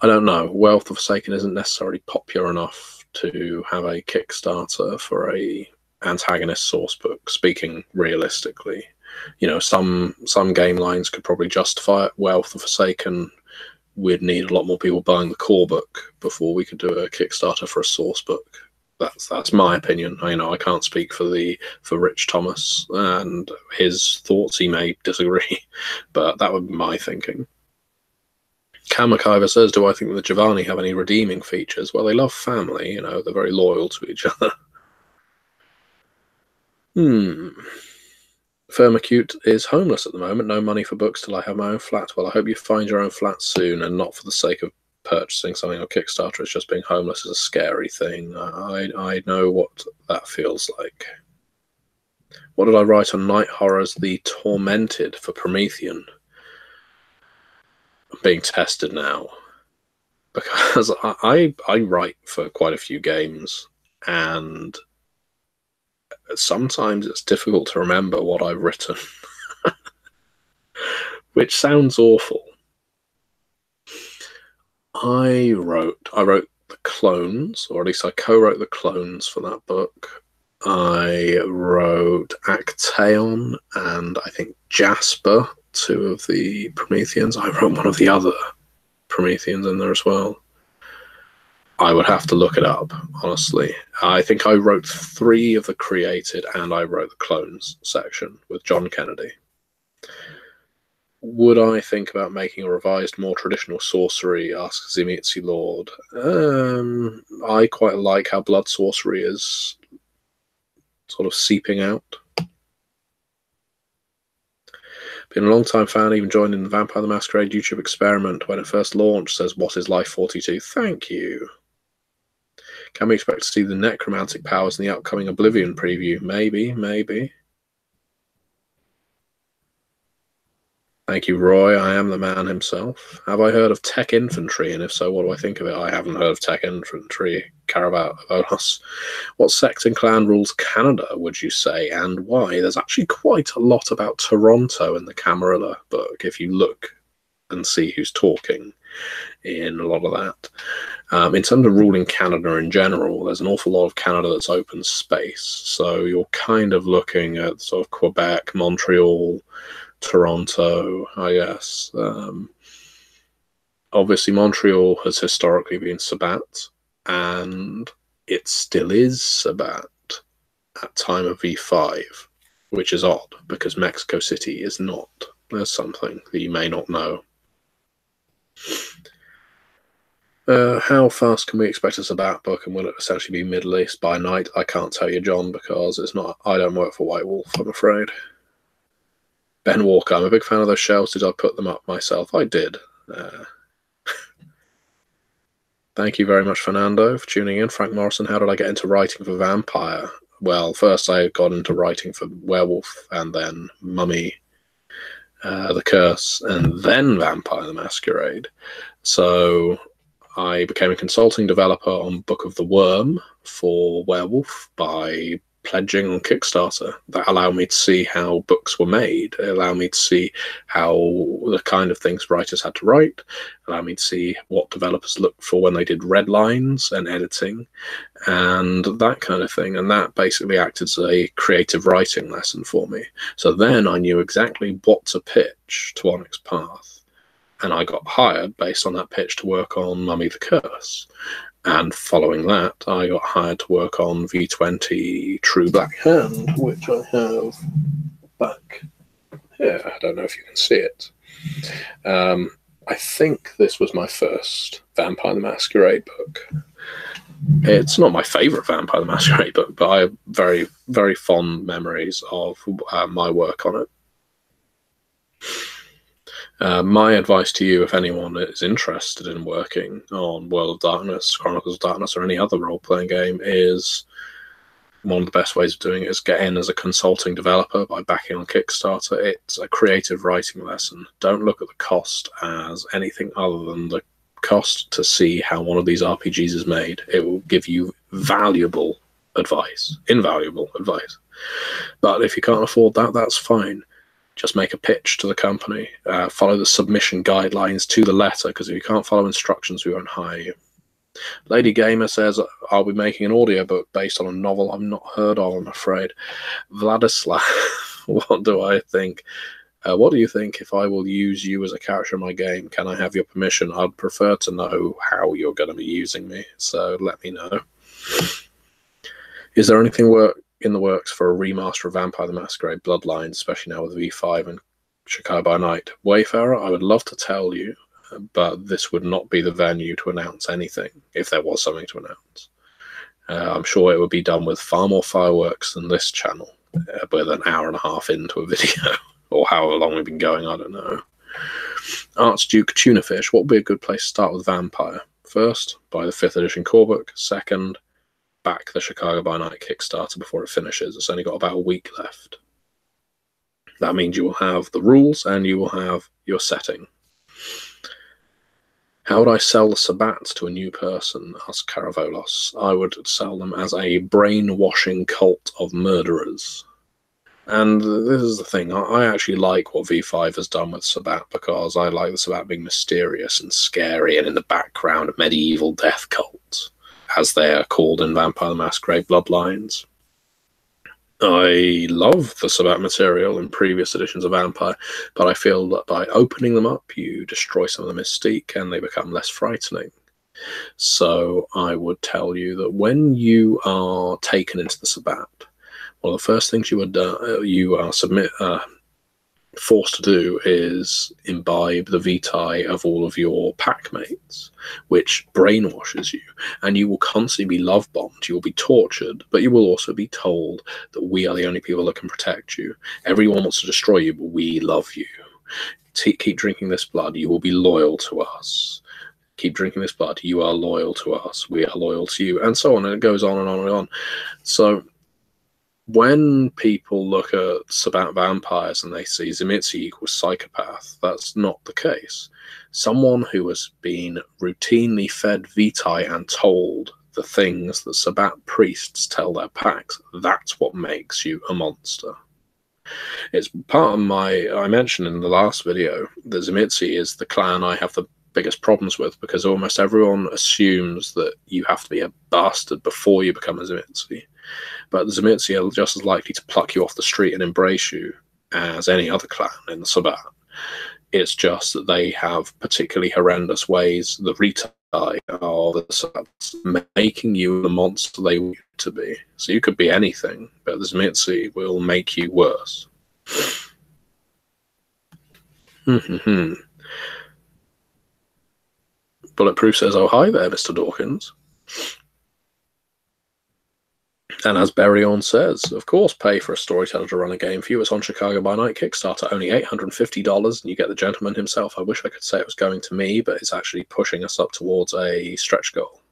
I don't know. Wealth of Forsaken isn't necessarily popular enough to have a Kickstarter for a antagonist source book, speaking realistically. Some game lines could probably justify it. Wealth of Forsaken, we'd need a lot more people buying the core book before we could do a Kickstarter for a source book. That's my opinion. I can't speak for Rich Thomas and his thoughts. He may disagree, but that would be my thinking. Kamakiva says, do I think that the Giovanni have any redeeming features? Well, they love family, they're very loyal to each other. Firmacute is homeless at the moment. No money for books till I have my own flat. Well, I hope you find your own flat soon, and not for the sake of purchasing something on Kickstarter. It's just being homeless is a scary thing. I know what that feels like. What did I write on Night Horrors? The Tormented for Promethean. I'm being tested now because I write for quite a few games, and sometimes it's difficult to remember what I've written, which sounds awful. I wrote the clones, or at least I co-wrote the clones for that book. I wrote Actaeon and I think Jasper, two of the Prometheans. I wrote one of the other Prometheans in there as well. I would have to look it up, honestly. I think I wrote 3 of the created and I wrote the clones section with John Kennedy. Would I think about making a revised, more traditional sorcery? Asks Zimitzi Lord. I quite like how blood sorcery is sort of seeping out. Been a long time fan, even joined in the Vampire the Masquerade YouTube experiment when it first launched. Says, what is Life 42? Thank you. Can we expect to see the necromantic powers in the upcoming Oblivion preview? Maybe, maybe. Thank you, Roy. I am the man himself. Have I heard of Tech Infantry? And if so, what do I think of it? I haven't heard of Tech Infantry. Carabatos. What sect and clan rules Canada, would you say, and why? There's actually quite a lot about Toronto in the Camarillo book, if you look and see who's talking in a lot of that. In terms of ruling Canada in general, there's an awful lot of Canada that's open space. So you're kind of looking at sort of Quebec, Montreal, Toronto, I guess. Obviously, Montreal has historically been Sabat, and it still is Sabat at time of V5, which is odd, because Mexico City is not. There's something that you may not know. How fast can we expect a Sabat book, and will it essentially be Middle East by night? I can't tell you, John, because it's not. I don't work for White Wolf, I'm afraid. Ben Walker, I'm a big fan of those shelves. Did I put them up myself? I did. Thank you very much, Fernando, for tuning in. Frank Morrison, how did I get into writing for Vampire? Well, first I got into writing for Werewolf, and then Mummy, The Curse, and then Vampire the Masquerade. So I became a consulting developer on Book of the Worm for Werewolf by pledging on Kickstarter. That allowed me to see how books were made. It allowed me to see how the kind of things writers had to write. It allowed me to see what developers looked for when they did red lines and editing and that kind of thing. And that basically acted as a creative writing lesson for me. So then I knew exactly what to pitch to Onyx Path. And I got hired based on that pitch to work on Mummy the Curse. And following that, I got hired to work on V20 True Black Hand, which I have back here. I don't know if you can see it. I think this was my first Vampire the Masquerade book. It's not my favourite Vampire the Masquerade book, but I have very, very fond memories of my work on it. My advice to you, if anyone is interested in working on World of Darkness, Chronicles of Darkness, or any other role-playing game, is one of the best ways of doing it is get in as a consulting developer by backing on Kickstarter. It's a creative writing lesson. Don't look at the cost as anything other than the cost to see how one of these RPGs is made. It will give you valuable advice, invaluable advice. But if you can't afford that, that's fine. Just make a pitch to the company. Follow the submission guidelines to the letter, because if you can't follow instructions, we won't hire you. Lady Gamer says, I'll be making an audiobook based on a novel I've not heard of, I'm afraid. Vladislav, what do I think? What do you think if I will use you as a character in my game? Can I have your permission? I'd prefer to know how you're going to be using me, so let me know. Is there anything in the works for a remaster of Vampire the Masquerade Bloodlines, especially now with V5 and Chicago by Night? Wayfarer, I would love to tell you, but this would not be the venue to announce anything, if there was something to announce. I'm sure it would be done with far more fireworks than this channel, with an hour and a half into a video, or however long we've been going, I don't know. Archduke Tunafish, what would be a good place to start with Vampire? First, buy the 5th edition core book. Second, back the Chicago by Night Kickstarter before it finishes. It's only got about a week left. That means you will have the rules and you will have your setting. How would I sell the Sabbats to a new person? Asked Caravolos. I would sell them as a brainwashing cult of murderers. And this is the thing, I actually like what V5 has done with Sabbat, because I like the Sabbat being mysterious and scary and in the background of medieval death cults, as they are called in Vampire the Masquerade Bloodlines. I love the Sabbat material in previous editions of Vampire, but I feel that by opening them up, you destroy some of the mystique and they become less frightening. So I would tell you that when you are taken into the Sabbat, one of the first things you would submit forced to do is imbibe the vitae of all of your pack mates, which brainwashes you, and you will constantly be love bombed, you will be tortured, but you will also be told that we are the only people that can protect you. Everyone wants to destroy you, but we love you. Keep drinking this blood, you will be loyal to us. Keep drinking this blood, you are loyal to us, we are loyal to you, and so on, and it goes on and on and on. So when people look at Sabbat vampires and they see Tzimtzit equals psychopath, that's not the case. Someone who has been routinely fed vitae and told the things that Sabbat priests tell their packs, that's what makes you a monster. It's part of I mentioned in the last video that Tzimtzit is the clan I have the biggest problems with, because almost everyone assumes that you have to be a bastard before you become a Tzimtzit. But the Tzimtzit are just as likely to pluck you off the street and embrace you as any other clan in the Sabbat. It's just that they have particularly horrendous ways, the vitae of the Sabbats, making you the monster they want you to be. So you could be anything, but the Tzimtzit will make you worse. Bulletproof says, "Oh, hi there, Mr. Dawkins." And as Berryon says, of course, pay for a storyteller to run a game for you. It's on Chicago by Night Kickstarter, only $850, and you get the gentleman himself. I wish I could say it was going to me, but it's actually pushing us up towards a stretch goal.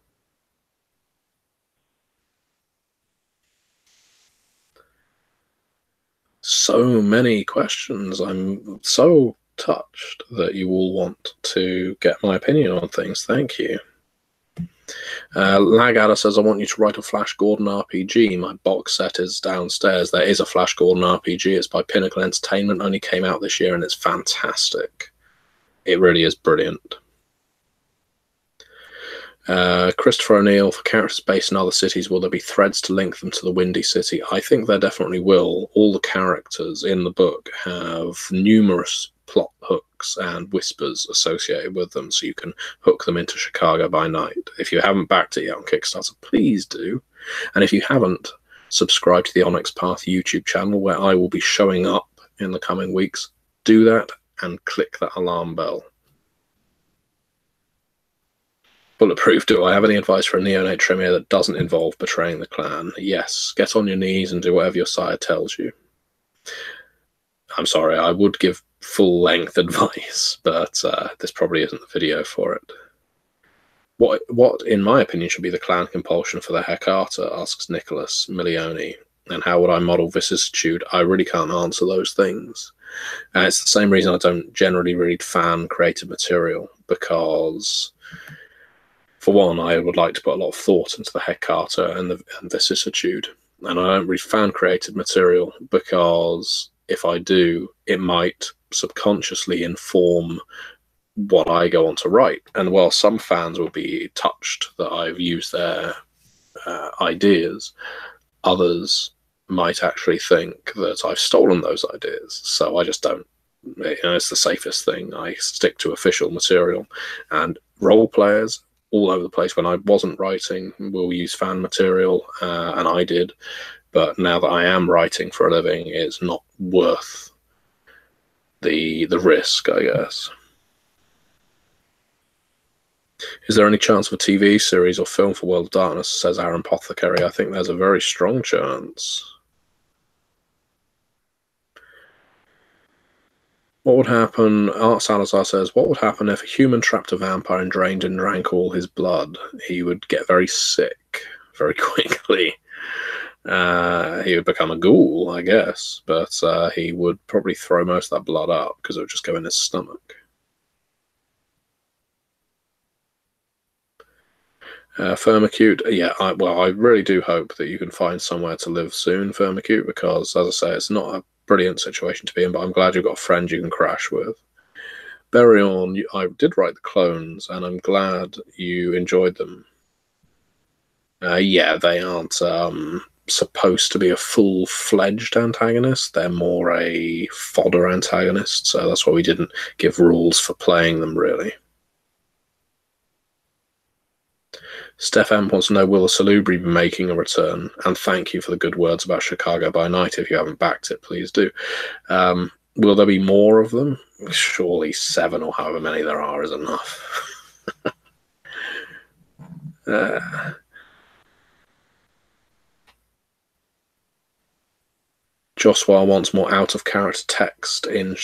So many questions. I'm so touched that you all want to get my opinion on things. Thank you. Lagadder says, "I want you to write a Flash Gordon RPG. My box set is downstairs." There is a Flash Gordon RPG. It's by Pinnacle Entertainment. Only came out this year, and it's fantastic. It really is brilliant. Christopher O'Neill, "For characters based in other cities, will there be threads to link them to the Windy City?" I think there definitely will. All the characters in the book have numerous plot hooks and whispers associated with them, so you can hook them into Chicago by Night. If you haven't backed it yet on Kickstarter, please do. And if you haven't, subscribe to the Onyx Path YouTube channel, where I will be showing up in the coming weeks. Do that and click that alarm bell. Bulletproof, "Do I have any advice for a neonate Tremere that doesn't involve betraying the clan?" Yes, get on your knees and do whatever your sire tells you. I'm sorry, I would give full-length advice, but this probably isn't the video for it. What, in my opinion, should be the clan compulsion for the Hecata, asks Nicholas Milioni. And how would I model vicissitude? I really can't answer those things. It's the same reason I don't generally read fan-created material, because, for one, I would like to put a lot of thought into the Hecata and vicissitude. And I don't read fan-created material because if I do, it might subconsciously inform what I go on to write. And while some fans will be touched that I've used their ideas, others might actually think that I've stolen those ideas. So I just don't. It's the safest thing. I stick to official material. And role players all over the place, when I wasn't writing, will use fan material, and I did. But now that I am writing for a living, it's not worth the risk, I guess. Is there any chance of a TV series or film for World of Darkness, says Aaron Pothecary? I think there's a very strong chance. What would happen? Art Salazar says, "What would happen if a human trapped a vampire and drained and drank all his blood?" He would get very sick very quickly. He would become a ghoul, I guess, but he would probably throw most of that blood up because it would just go in his stomach. Firmacute, yeah, I really do hope that you can find somewhere to live soon, Firmacute, because, as I say, it's not a brilliant situation to be in, but I'm glad you've got a friend you can crash with. Berryon, I did write the clones, and I'm glad you enjoyed them. Yeah, they aren't supposed to be a full-fledged antagonist. They're more a fodder antagonist, so that's why we didn't give rules for playing them, really. Stefan wants to know, will the Salubri be making a return? And thank you for the good words about Chicago by Night. If you haven't backed it, please do. Will there be more of them? Surely 7 or however many there are is enough. Joshua wants more out-of-character text in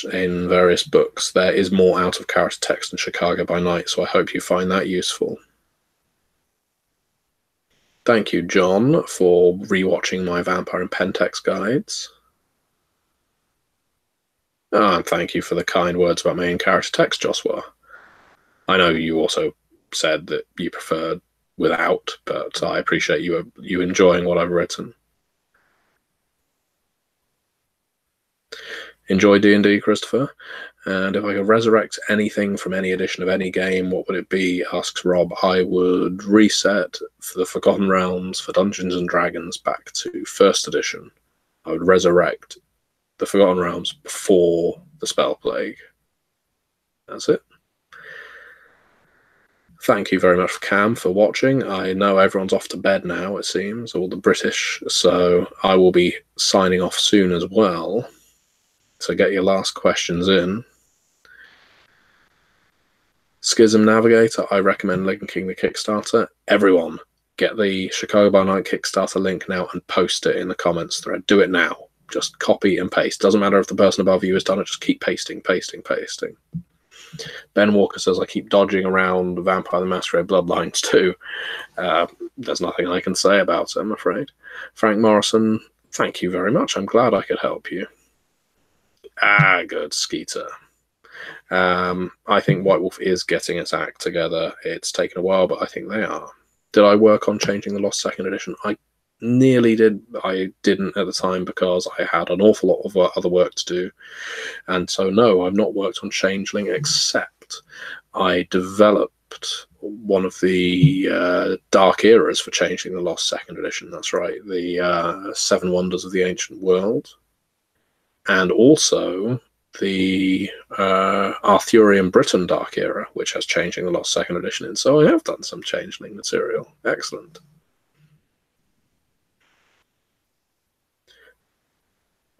various books. There is more out-of-character text in Chicago by Night, so I hope you find that useful. Thank you, John, for rewatching my Vampire and Pentext guides. And thank you for the kind words about main character text, Joshua. I know you also said that you preferred without, but I appreciate you enjoying what I've written. Enjoy D&D, Christopher. And if I could resurrect anything from any edition of any game, what would it be? Asks Rob. I would reset for the Forgotten Realms for Dungeons and Dragons back to 1st edition. I would resurrect the Forgotten Realms before the Spell Plague. That's it. Thank you very much, Cam, for watching. I know everyone's off to bed now, it seems, all the British, so I will be signing off soon as well. So get your last questions in. Schism Navigator, I recommend linking the Kickstarter. Everyone, get the Chicago by Night Kickstarter link now and post it in the comments thread. Do it now. Just copy and paste. Doesn't matter if the person above you has done it, just keep pasting, pasting, pasting. Ben Walker says, I keep dodging around Vampire the Masquerade Bloodlines too. There's nothing I can say about it, I'm afraid. Frank Morrison, thank you very much. I'm glad I could help you. Good, Skeeter. I think White Wolf is getting its act together. It's taken a while, but I think they are. Did I work on changing the Lost 2nd edition? I nearly did. I didn't at the time because I had an awful lot of other work to do. And so, no, I've not worked on Changeling, except I developed one of the Dark Eras for Changeling the Lost 2nd edition. That's right, the 7 Wonders of the Ancient World. And also the Arthurian Britain Dark Era, which has Changing the Lost 2nd edition in. So I have done some Changeling material. Excellent.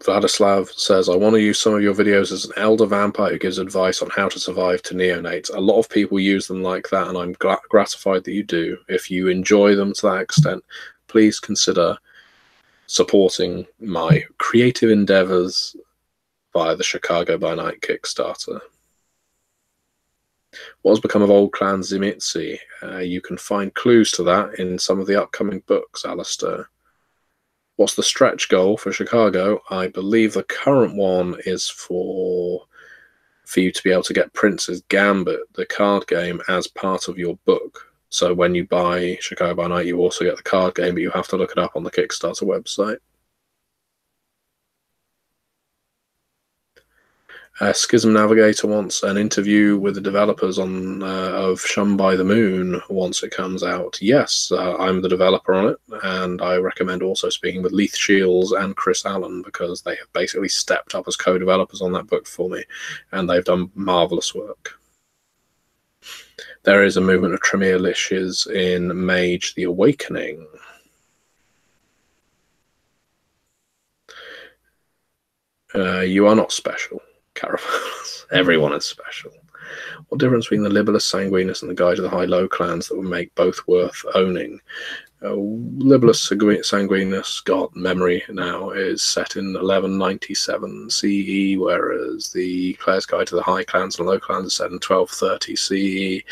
Vladislav says, I want to use some of your videos as an elder vampire who gives advice on how to survive to neonates. A lot of people use them like that, and I'm gratified that you do. If you enjoy them to that extent, please consider supporting my creative endeavors via the Chicago by Night Kickstarter. What has become of Old Clan Zimitzi? You can find clues to that in some of the upcoming books, Alistair. What's the stretch goal for Chicago? I believe the current one is for you to be able to get Prince's Gambit, the card game, as part of your book. So when you buy Chicago by Night, you also get the card game, but you have to look it up on the Kickstarter website. Schism Navigator wants an interview with the developers of Shun by the Moon once it comes out. Yes, I'm the developer on it, and I recommend also speaking with Leith Shields and Chris Allen, because they have basically stepped up as co-developers on that book for me, and they've done marvellous work. There is a movement of Tremere Liches in Mage the Awakening. You are not special, Caravans. Everyone is special. What difference between the Libellus Sanguinus and the Guide to the High-Low clans that would make both worth owning? Libellus Sanguinus, God, memory now, is set in 1197 CE, whereas the Player's Guide to the High Clans and Low Clans is set in 1230 CE.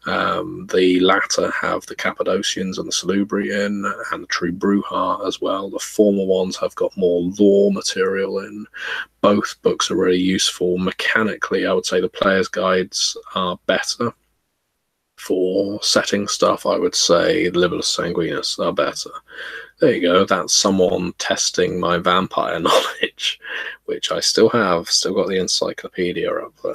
The latter have the Cappadocians and the Salubrian and the True Bruja as well. The former ones have got more lore material in. Both books are really useful. Mechanically, I would say the Player's Guides are better. For setting stuff, I would say the Libellus Sanguinus are better. There you go, that's someone testing my vampire knowledge, which I still have. Still got the encyclopedia up there.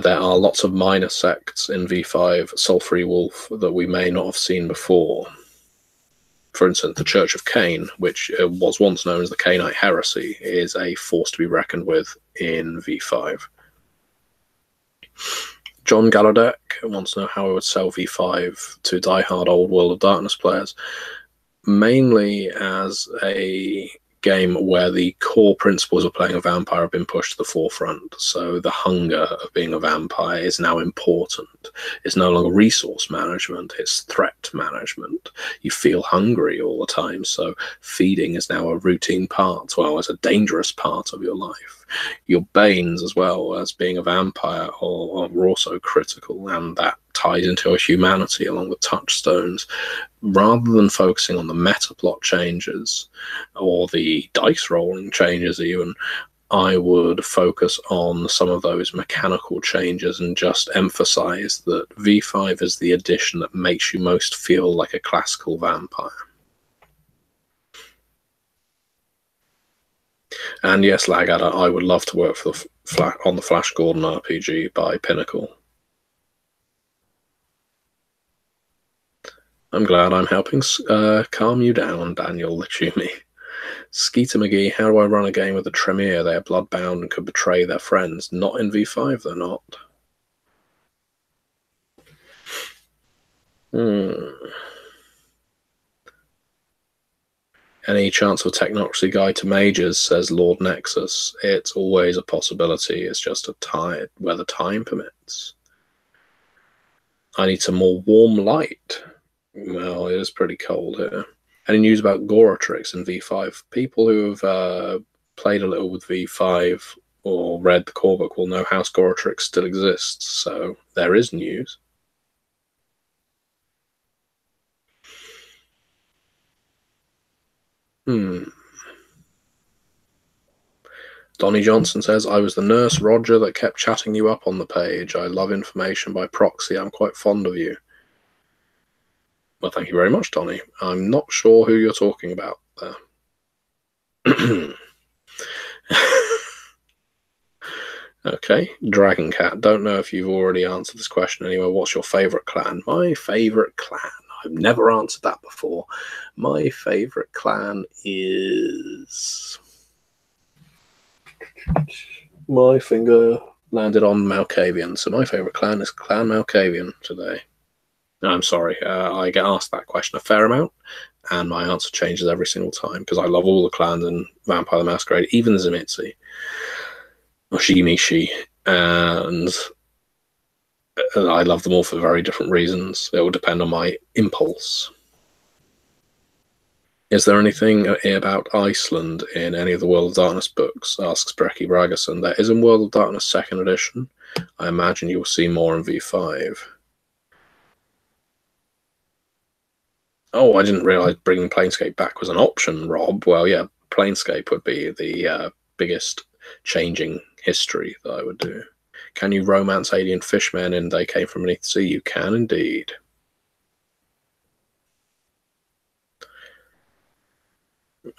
There are lots of minor sects in V5 Sulphury Wolf that we may not have seen before. For instance, the Church of Cain, which was once known as the Cainite Heresy, is a force to be reckoned with in V5. John Gallaudet wants to know how I would sell V5 to diehard Old World of Darkness players. Mainly as a game where the core principles of playing a vampire have been pushed to the forefront. So the hunger of being a vampire is now important. It's no longer resource management, it's threat management. You feel hungry all the time, so feeding is now a routine part, well, as a dangerous part of your life. Your banes, as well as being a vampire, are also critical, and that ties into a humanity along with touchstones. Rather than focusing on the meta plot changes or the dice rolling changes even, I would focus on some of those mechanical changes and just emphasize that V5 is the edition that makes you most feel like a classical vampire. And yes, Lagadder, I would love to work for on the Flash Gordon RPG by Pinnacle. I'm glad I'm helping calm you down, Daniel Lachumi. Skeeter McGee, how do I run a game with a Tremere? They are bloodbound and could betray their friends. Not in V5, they're not. Any chance of a technocracy guide to mages, says Lord Nexus. It's always a possibility. It's just where the time permits. I need some more warm light. Well, it is pretty cold here. Any news about Goratrix in V5? People who have played a little with V5 or read the core book will know House Goratrix still exists, so there is news. Donnie Johnson says, I was the nurse Roger that kept chatting you up on the page. I love information by proxy. I'm quite fond of you. Well, thank you very much, Donnie. I'm not sure who you're talking about there. Okay, Dragon Cat. Don't know if you've already answered this question anyway. What's your favourite clan? My favourite clan. I've never answered that before. My favourite clan is... My finger landed on Malkavian, so my favourite clan is Clan Malkavian today. I'm sorry, I get asked that question a fair amount, and my answer changes every single time, because I love all the clans in Vampire the Masquerade, even Zemitzi, Oshimishi, and I love them all for very different reasons. It will depend on my impulse. Is there anything about Iceland in any of the World of Darkness books? Asks Brecky Bragason. There is in World of Darkness 2nd edition. I imagine you'll see more in V5. Oh, I didn't realise bringing Planescape back was an option, Rob. Well, yeah, Planescape would be the biggest changing history that I would do. Can you romance alien fishmen in They Came From Beneath the Sea? You can indeed.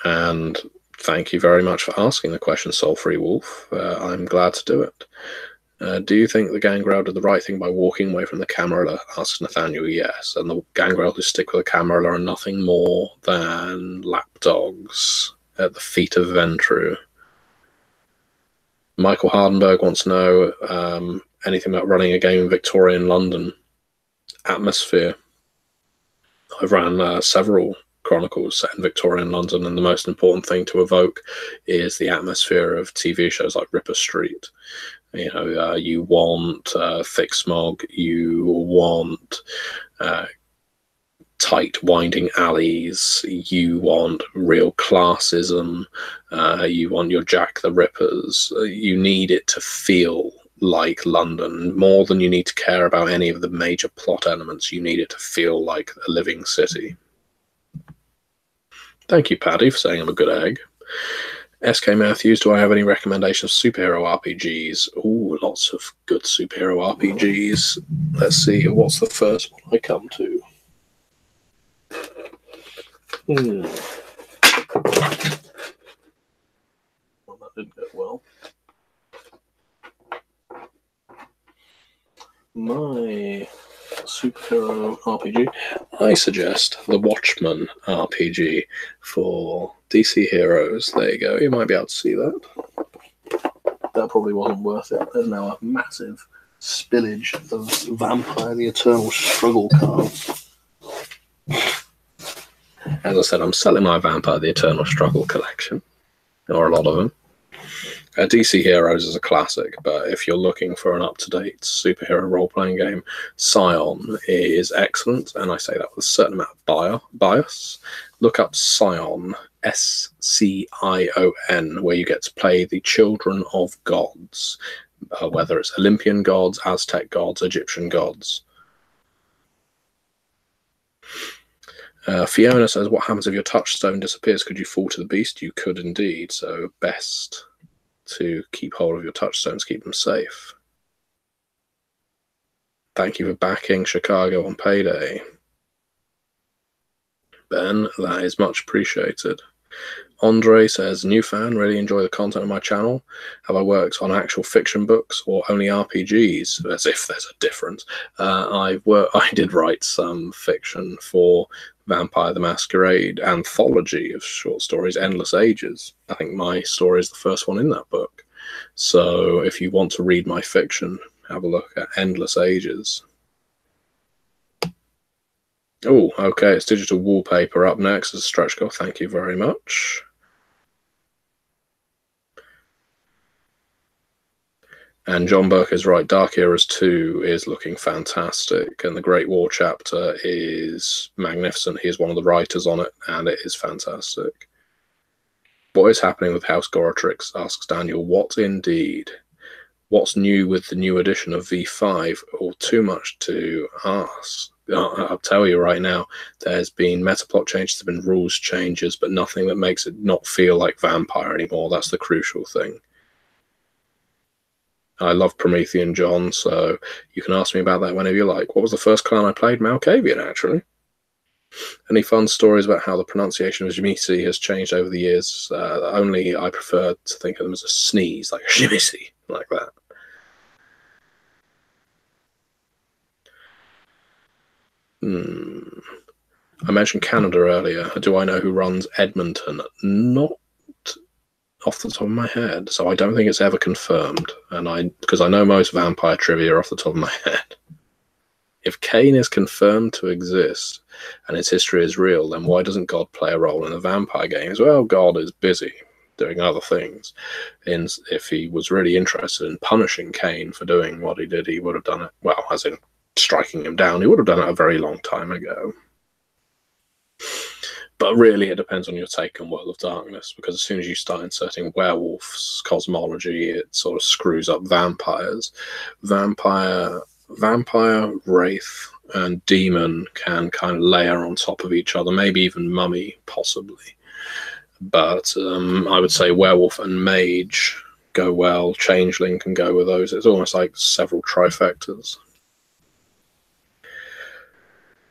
And thank you very much for asking the question, Soul Free Wolf. I'm glad to do it. Do you think the Gangrel did the right thing by walking away from the Camarillo? Asks Nathaniel. Yes, and the Gangrel who stick with the Camarillo are nothing more than lapdogs at the feet of Ventru. Michael Hardenberg wants to know anything about running a game in Victorian London. Atmosphere. I've ran several chronicles set in Victorian London, and the most important thing to evoke is the atmosphere of TV shows like Ripper Street. You know, you want thick smog, you want tight winding alleys, you want real classism, you want your Jack the Rippers. You need it to feel like London. More than you need to care about any of the major plot elements, you need it to feel like a living city. Thank you, Paddy, for saying I'm a good egg. SK Matthews, do I have any recommendations of superhero RPGs? Ooh, lots of good superhero RPGs. Let's see, what's the first one I come to? Well, that didn't go well. My superhero RPG, I suggest the Watchmen RPG for DC Heroes. There you go, you might be able to see that. That probably wasn't worth it. There's now a massive spillage of Vampire the Eternal Struggle cards. As I said, I'm selling my Vampire the Eternal Struggle collection. or a lot of them. DC Heroes is a classic, but if you're looking for an up-to-date superhero role-playing game, Scion is excellent, and I say that with a certain amount of bias. Look up Scion, Scion, where you get to play the children of gods, whether it's Olympian gods, Aztec gods, Egyptian gods. Fiona says, what happens if your touchstone disappears? Could you fall to the beast? You could indeed, so best to keep hold of your touchstones, keep them safe. Thank you for backing Chicago on payday, Ben. That is much appreciated. Andre says, new fan, really enjoy the content of my channel. Have I worked on actual fiction books or only RPGs? As if there's a difference. I did write some fiction for Vampire the Masquerade anthology of short stories, Endless Ages. I think my story is the first one in that book. So if you want to read my fiction, have a look at Endless Ages. Oh, okay, it's digital wallpaper up next as a stretch goal. Thank you very much. And John Burke is right. Dark Eras 2 is looking fantastic, and the Great War chapter is magnificent. He is one of the writers on it, and it is fantastic. What is happening with House Goratrix? Asks Daniel. What indeed? What's new with the new edition of V5? Or too much to ask? I'll tell you right now, there's been metaplot changes, there's been rules changes, but nothing that makes it not feel like Vampire anymore. That's the crucial thing. I love Promethean John, so you can ask me about that whenever you like. What was the first clan I played? Malkavian, actually. Any fun stories about how the pronunciation of Jimisi has changed over the years? Only I prefer to think of them as a sneeze, like a Jimisi, like that. I mentioned Canada earlier. Do I know who runs Edmonton? Not off the top of my head, so I don't think it's ever confirmed. And because I know most vampire trivia off the top of my head. If Kane is confirmed to exist and its history is real, then why doesn't God play a role in the vampire games? Well, God is busy doing other things. If he was really interested in punishing Kane for doing what he did, he would have done it. Well, as in striking him down, he would have done it a very long time ago. But really, it depends on your take on World of Darkness, because as soon as you start inserting werewolves cosmology, it sort of screws up vampires. Vampire, wraith, and demon can kind of layer on top of each other, maybe even mummy, possibly. But I would say werewolf and mage go well. Changeling can go with those. It's almost like several trifectas.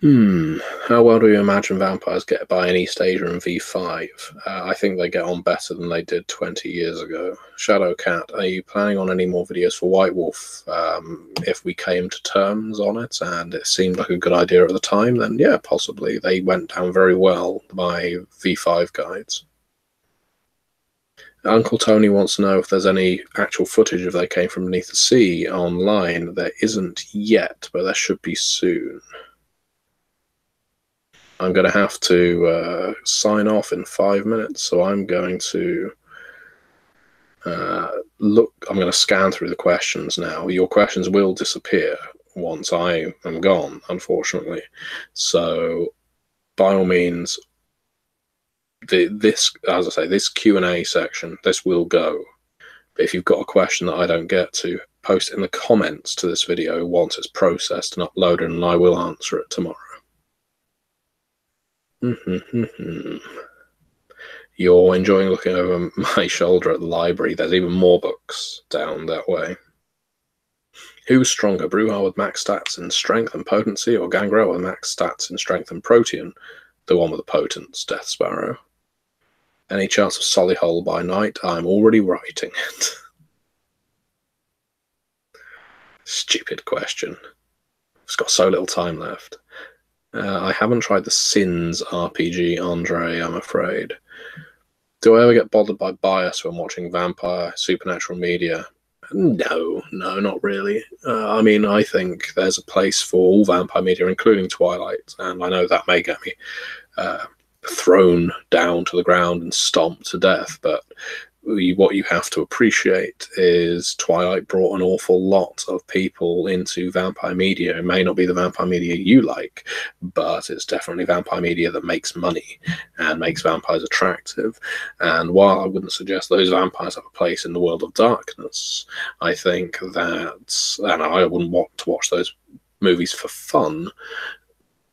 How well do you imagine vampires get by in East Asia and V5? I think they get on better than they did 20 years ago. Shadowcat, are you planning on any more videos for White Wolf? If we came to terms on it and it seemed like a good idea at the time, then yeah, possibly. They went down very well by V5 guides. Uncle Tony wants to know if there's any actual footage of They Came From Beneath the Sea online. There isn't yet, but there should be soon. I'm going to have to sign off in 5 minutes, so I'm going to I'm going to scan through the questions now. Your questions will disappear once I am gone, unfortunately. So, by all means, as I say, this Q&A section, this will go. But if you've got a question that I don't get to, post it in the comments to this video once it's processed and uploaded, and I will answer it tomorrow. You're enjoying looking over my shoulder at the library. There's even more books down that way. Who's stronger, Bruhar with max stats in strength and potency, or Gangrel with max stats in strength and protean? The one with the potence, Death Sparrow. Any chance of Solihull by night? I'm already writing it. Stupid question. It's got so little time left. I haven't tried the Sins RPG, Andre, I'm afraid. Do I ever get bothered by bias when watching vampire, supernatural media? No, not really. I mean, I think there's a place for all vampire media, including Twilight, and I know that may get me thrown down to the ground and stomped to death, but what you have to appreciate is Twilight brought an awful lot of people into vampire media. It may not be the vampire media you like, but it's definitely vampire media that makes money and makes vampires attractive. And while I wouldn't suggest those vampires have a place in the world of darkness, I think that, and I wouldn't want to watch those movies for fun,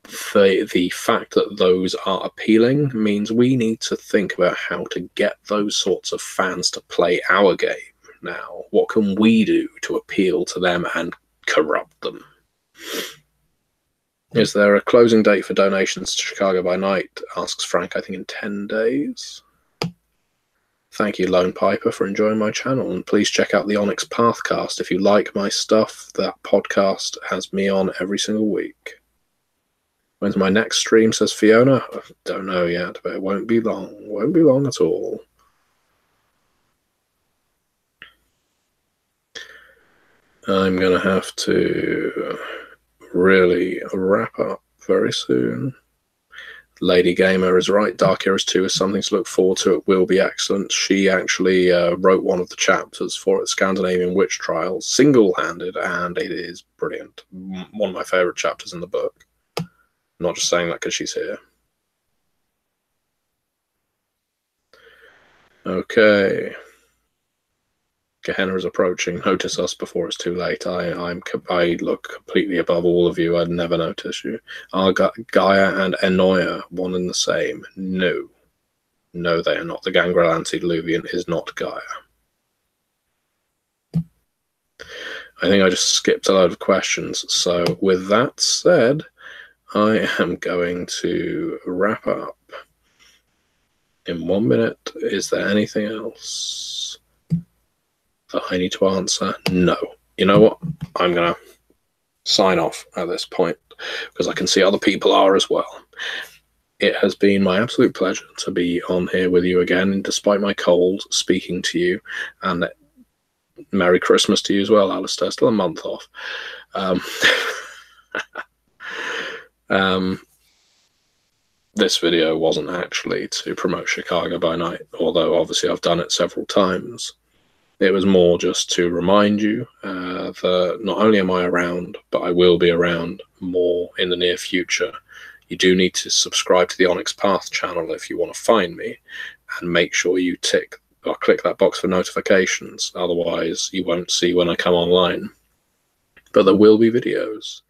the fact that those are appealing means we need to think about how to get those sorts of fans to play our game now. What can we do to appeal to them and corrupt them? Is there a closing date for donations to Chicago by Night? Asks Frank, I think in 10 days. Thank you, Lone Piper, for enjoying my channel, and please check out the Onyx Pathcast. If you like my stuff, that podcast has me on every single week. When's my next stream, says Fiona? I don't know yet, but it won't be long. Won't be long at all. I'm going to have to really wrap up very soon. Lady Gamer is right. Dark Heroes 2 is something to look forward to. It will be excellent. She actually wrote one of the chapters for it, Scandinavian Witch Trials, single-handed, and it is brilliant. One of my favourite chapters in the book. I'm not just saying that because she's here. Okay. Gehenna is approaching. Notice us before it's too late. I look completely above all of you. I'd never notice you. Are Gaia and Enoia one and the same? No. No, they are not. The gangrel antediluvian is not Gaia. I think I just skipped a load of questions. So with that said, I am going to wrap up in 1 minute. Is there anything else that I need to answer? No. You know what? I'm going to sign off at this point because I can see other people are as well. It has been my absolute pleasure to be on here with you again, and despite my cold, speaking to you, and Merry Christmas to you as well, Alistair. Still a month off. This video wasn't actually to promote Chicago by Night, although obviously I've done it several times. It was more just to remind you that not only am I around, but I will be around more in the near future. You do need to subscribe to the Onyx Path channel if you want to find me, and make sure you click that box for notifications, otherwise you won't see when I come online. But there will be videos,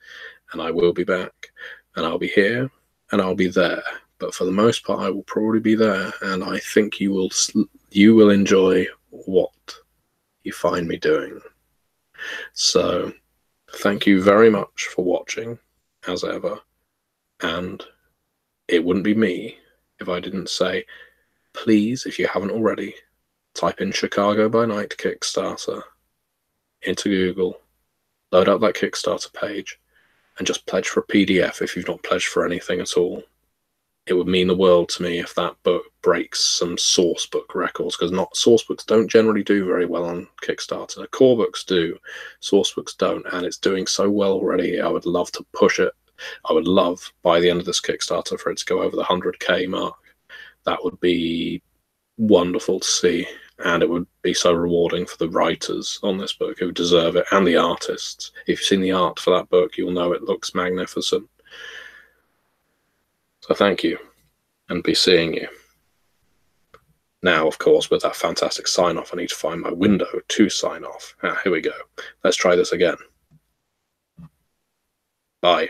and I will be back, and I'll be here, and I'll be there. But for the most part, I will probably be there, and I think you will enjoy what you find me doing. So, thank you very much for watching, as ever, and it wouldn't be me if I didn't say, please, if you haven't already, type in Chicago by Night Kickstarter into Google, load up that Kickstarter page, and just pledge for a PDF if you've not pledged for anything at all. It would mean the world to me if that book breaks some source book records, because source books don't generally do very well on Kickstarter. Core books do, source books don't, and it's doing so well already. I would love to push it. I would love, by the end of this Kickstarter, for it to go over the 100K mark. That would be wonderful to see, and it would be so rewarding for the writers on this book who deserve it, and the artists. If you've seen the art for that book, you'll know it looks magnificent. So thank you, and be seeing you. Now, of course, with that fantastic sign-off, I need to find my window to sign off. Here we go. Let's try this again. Bye.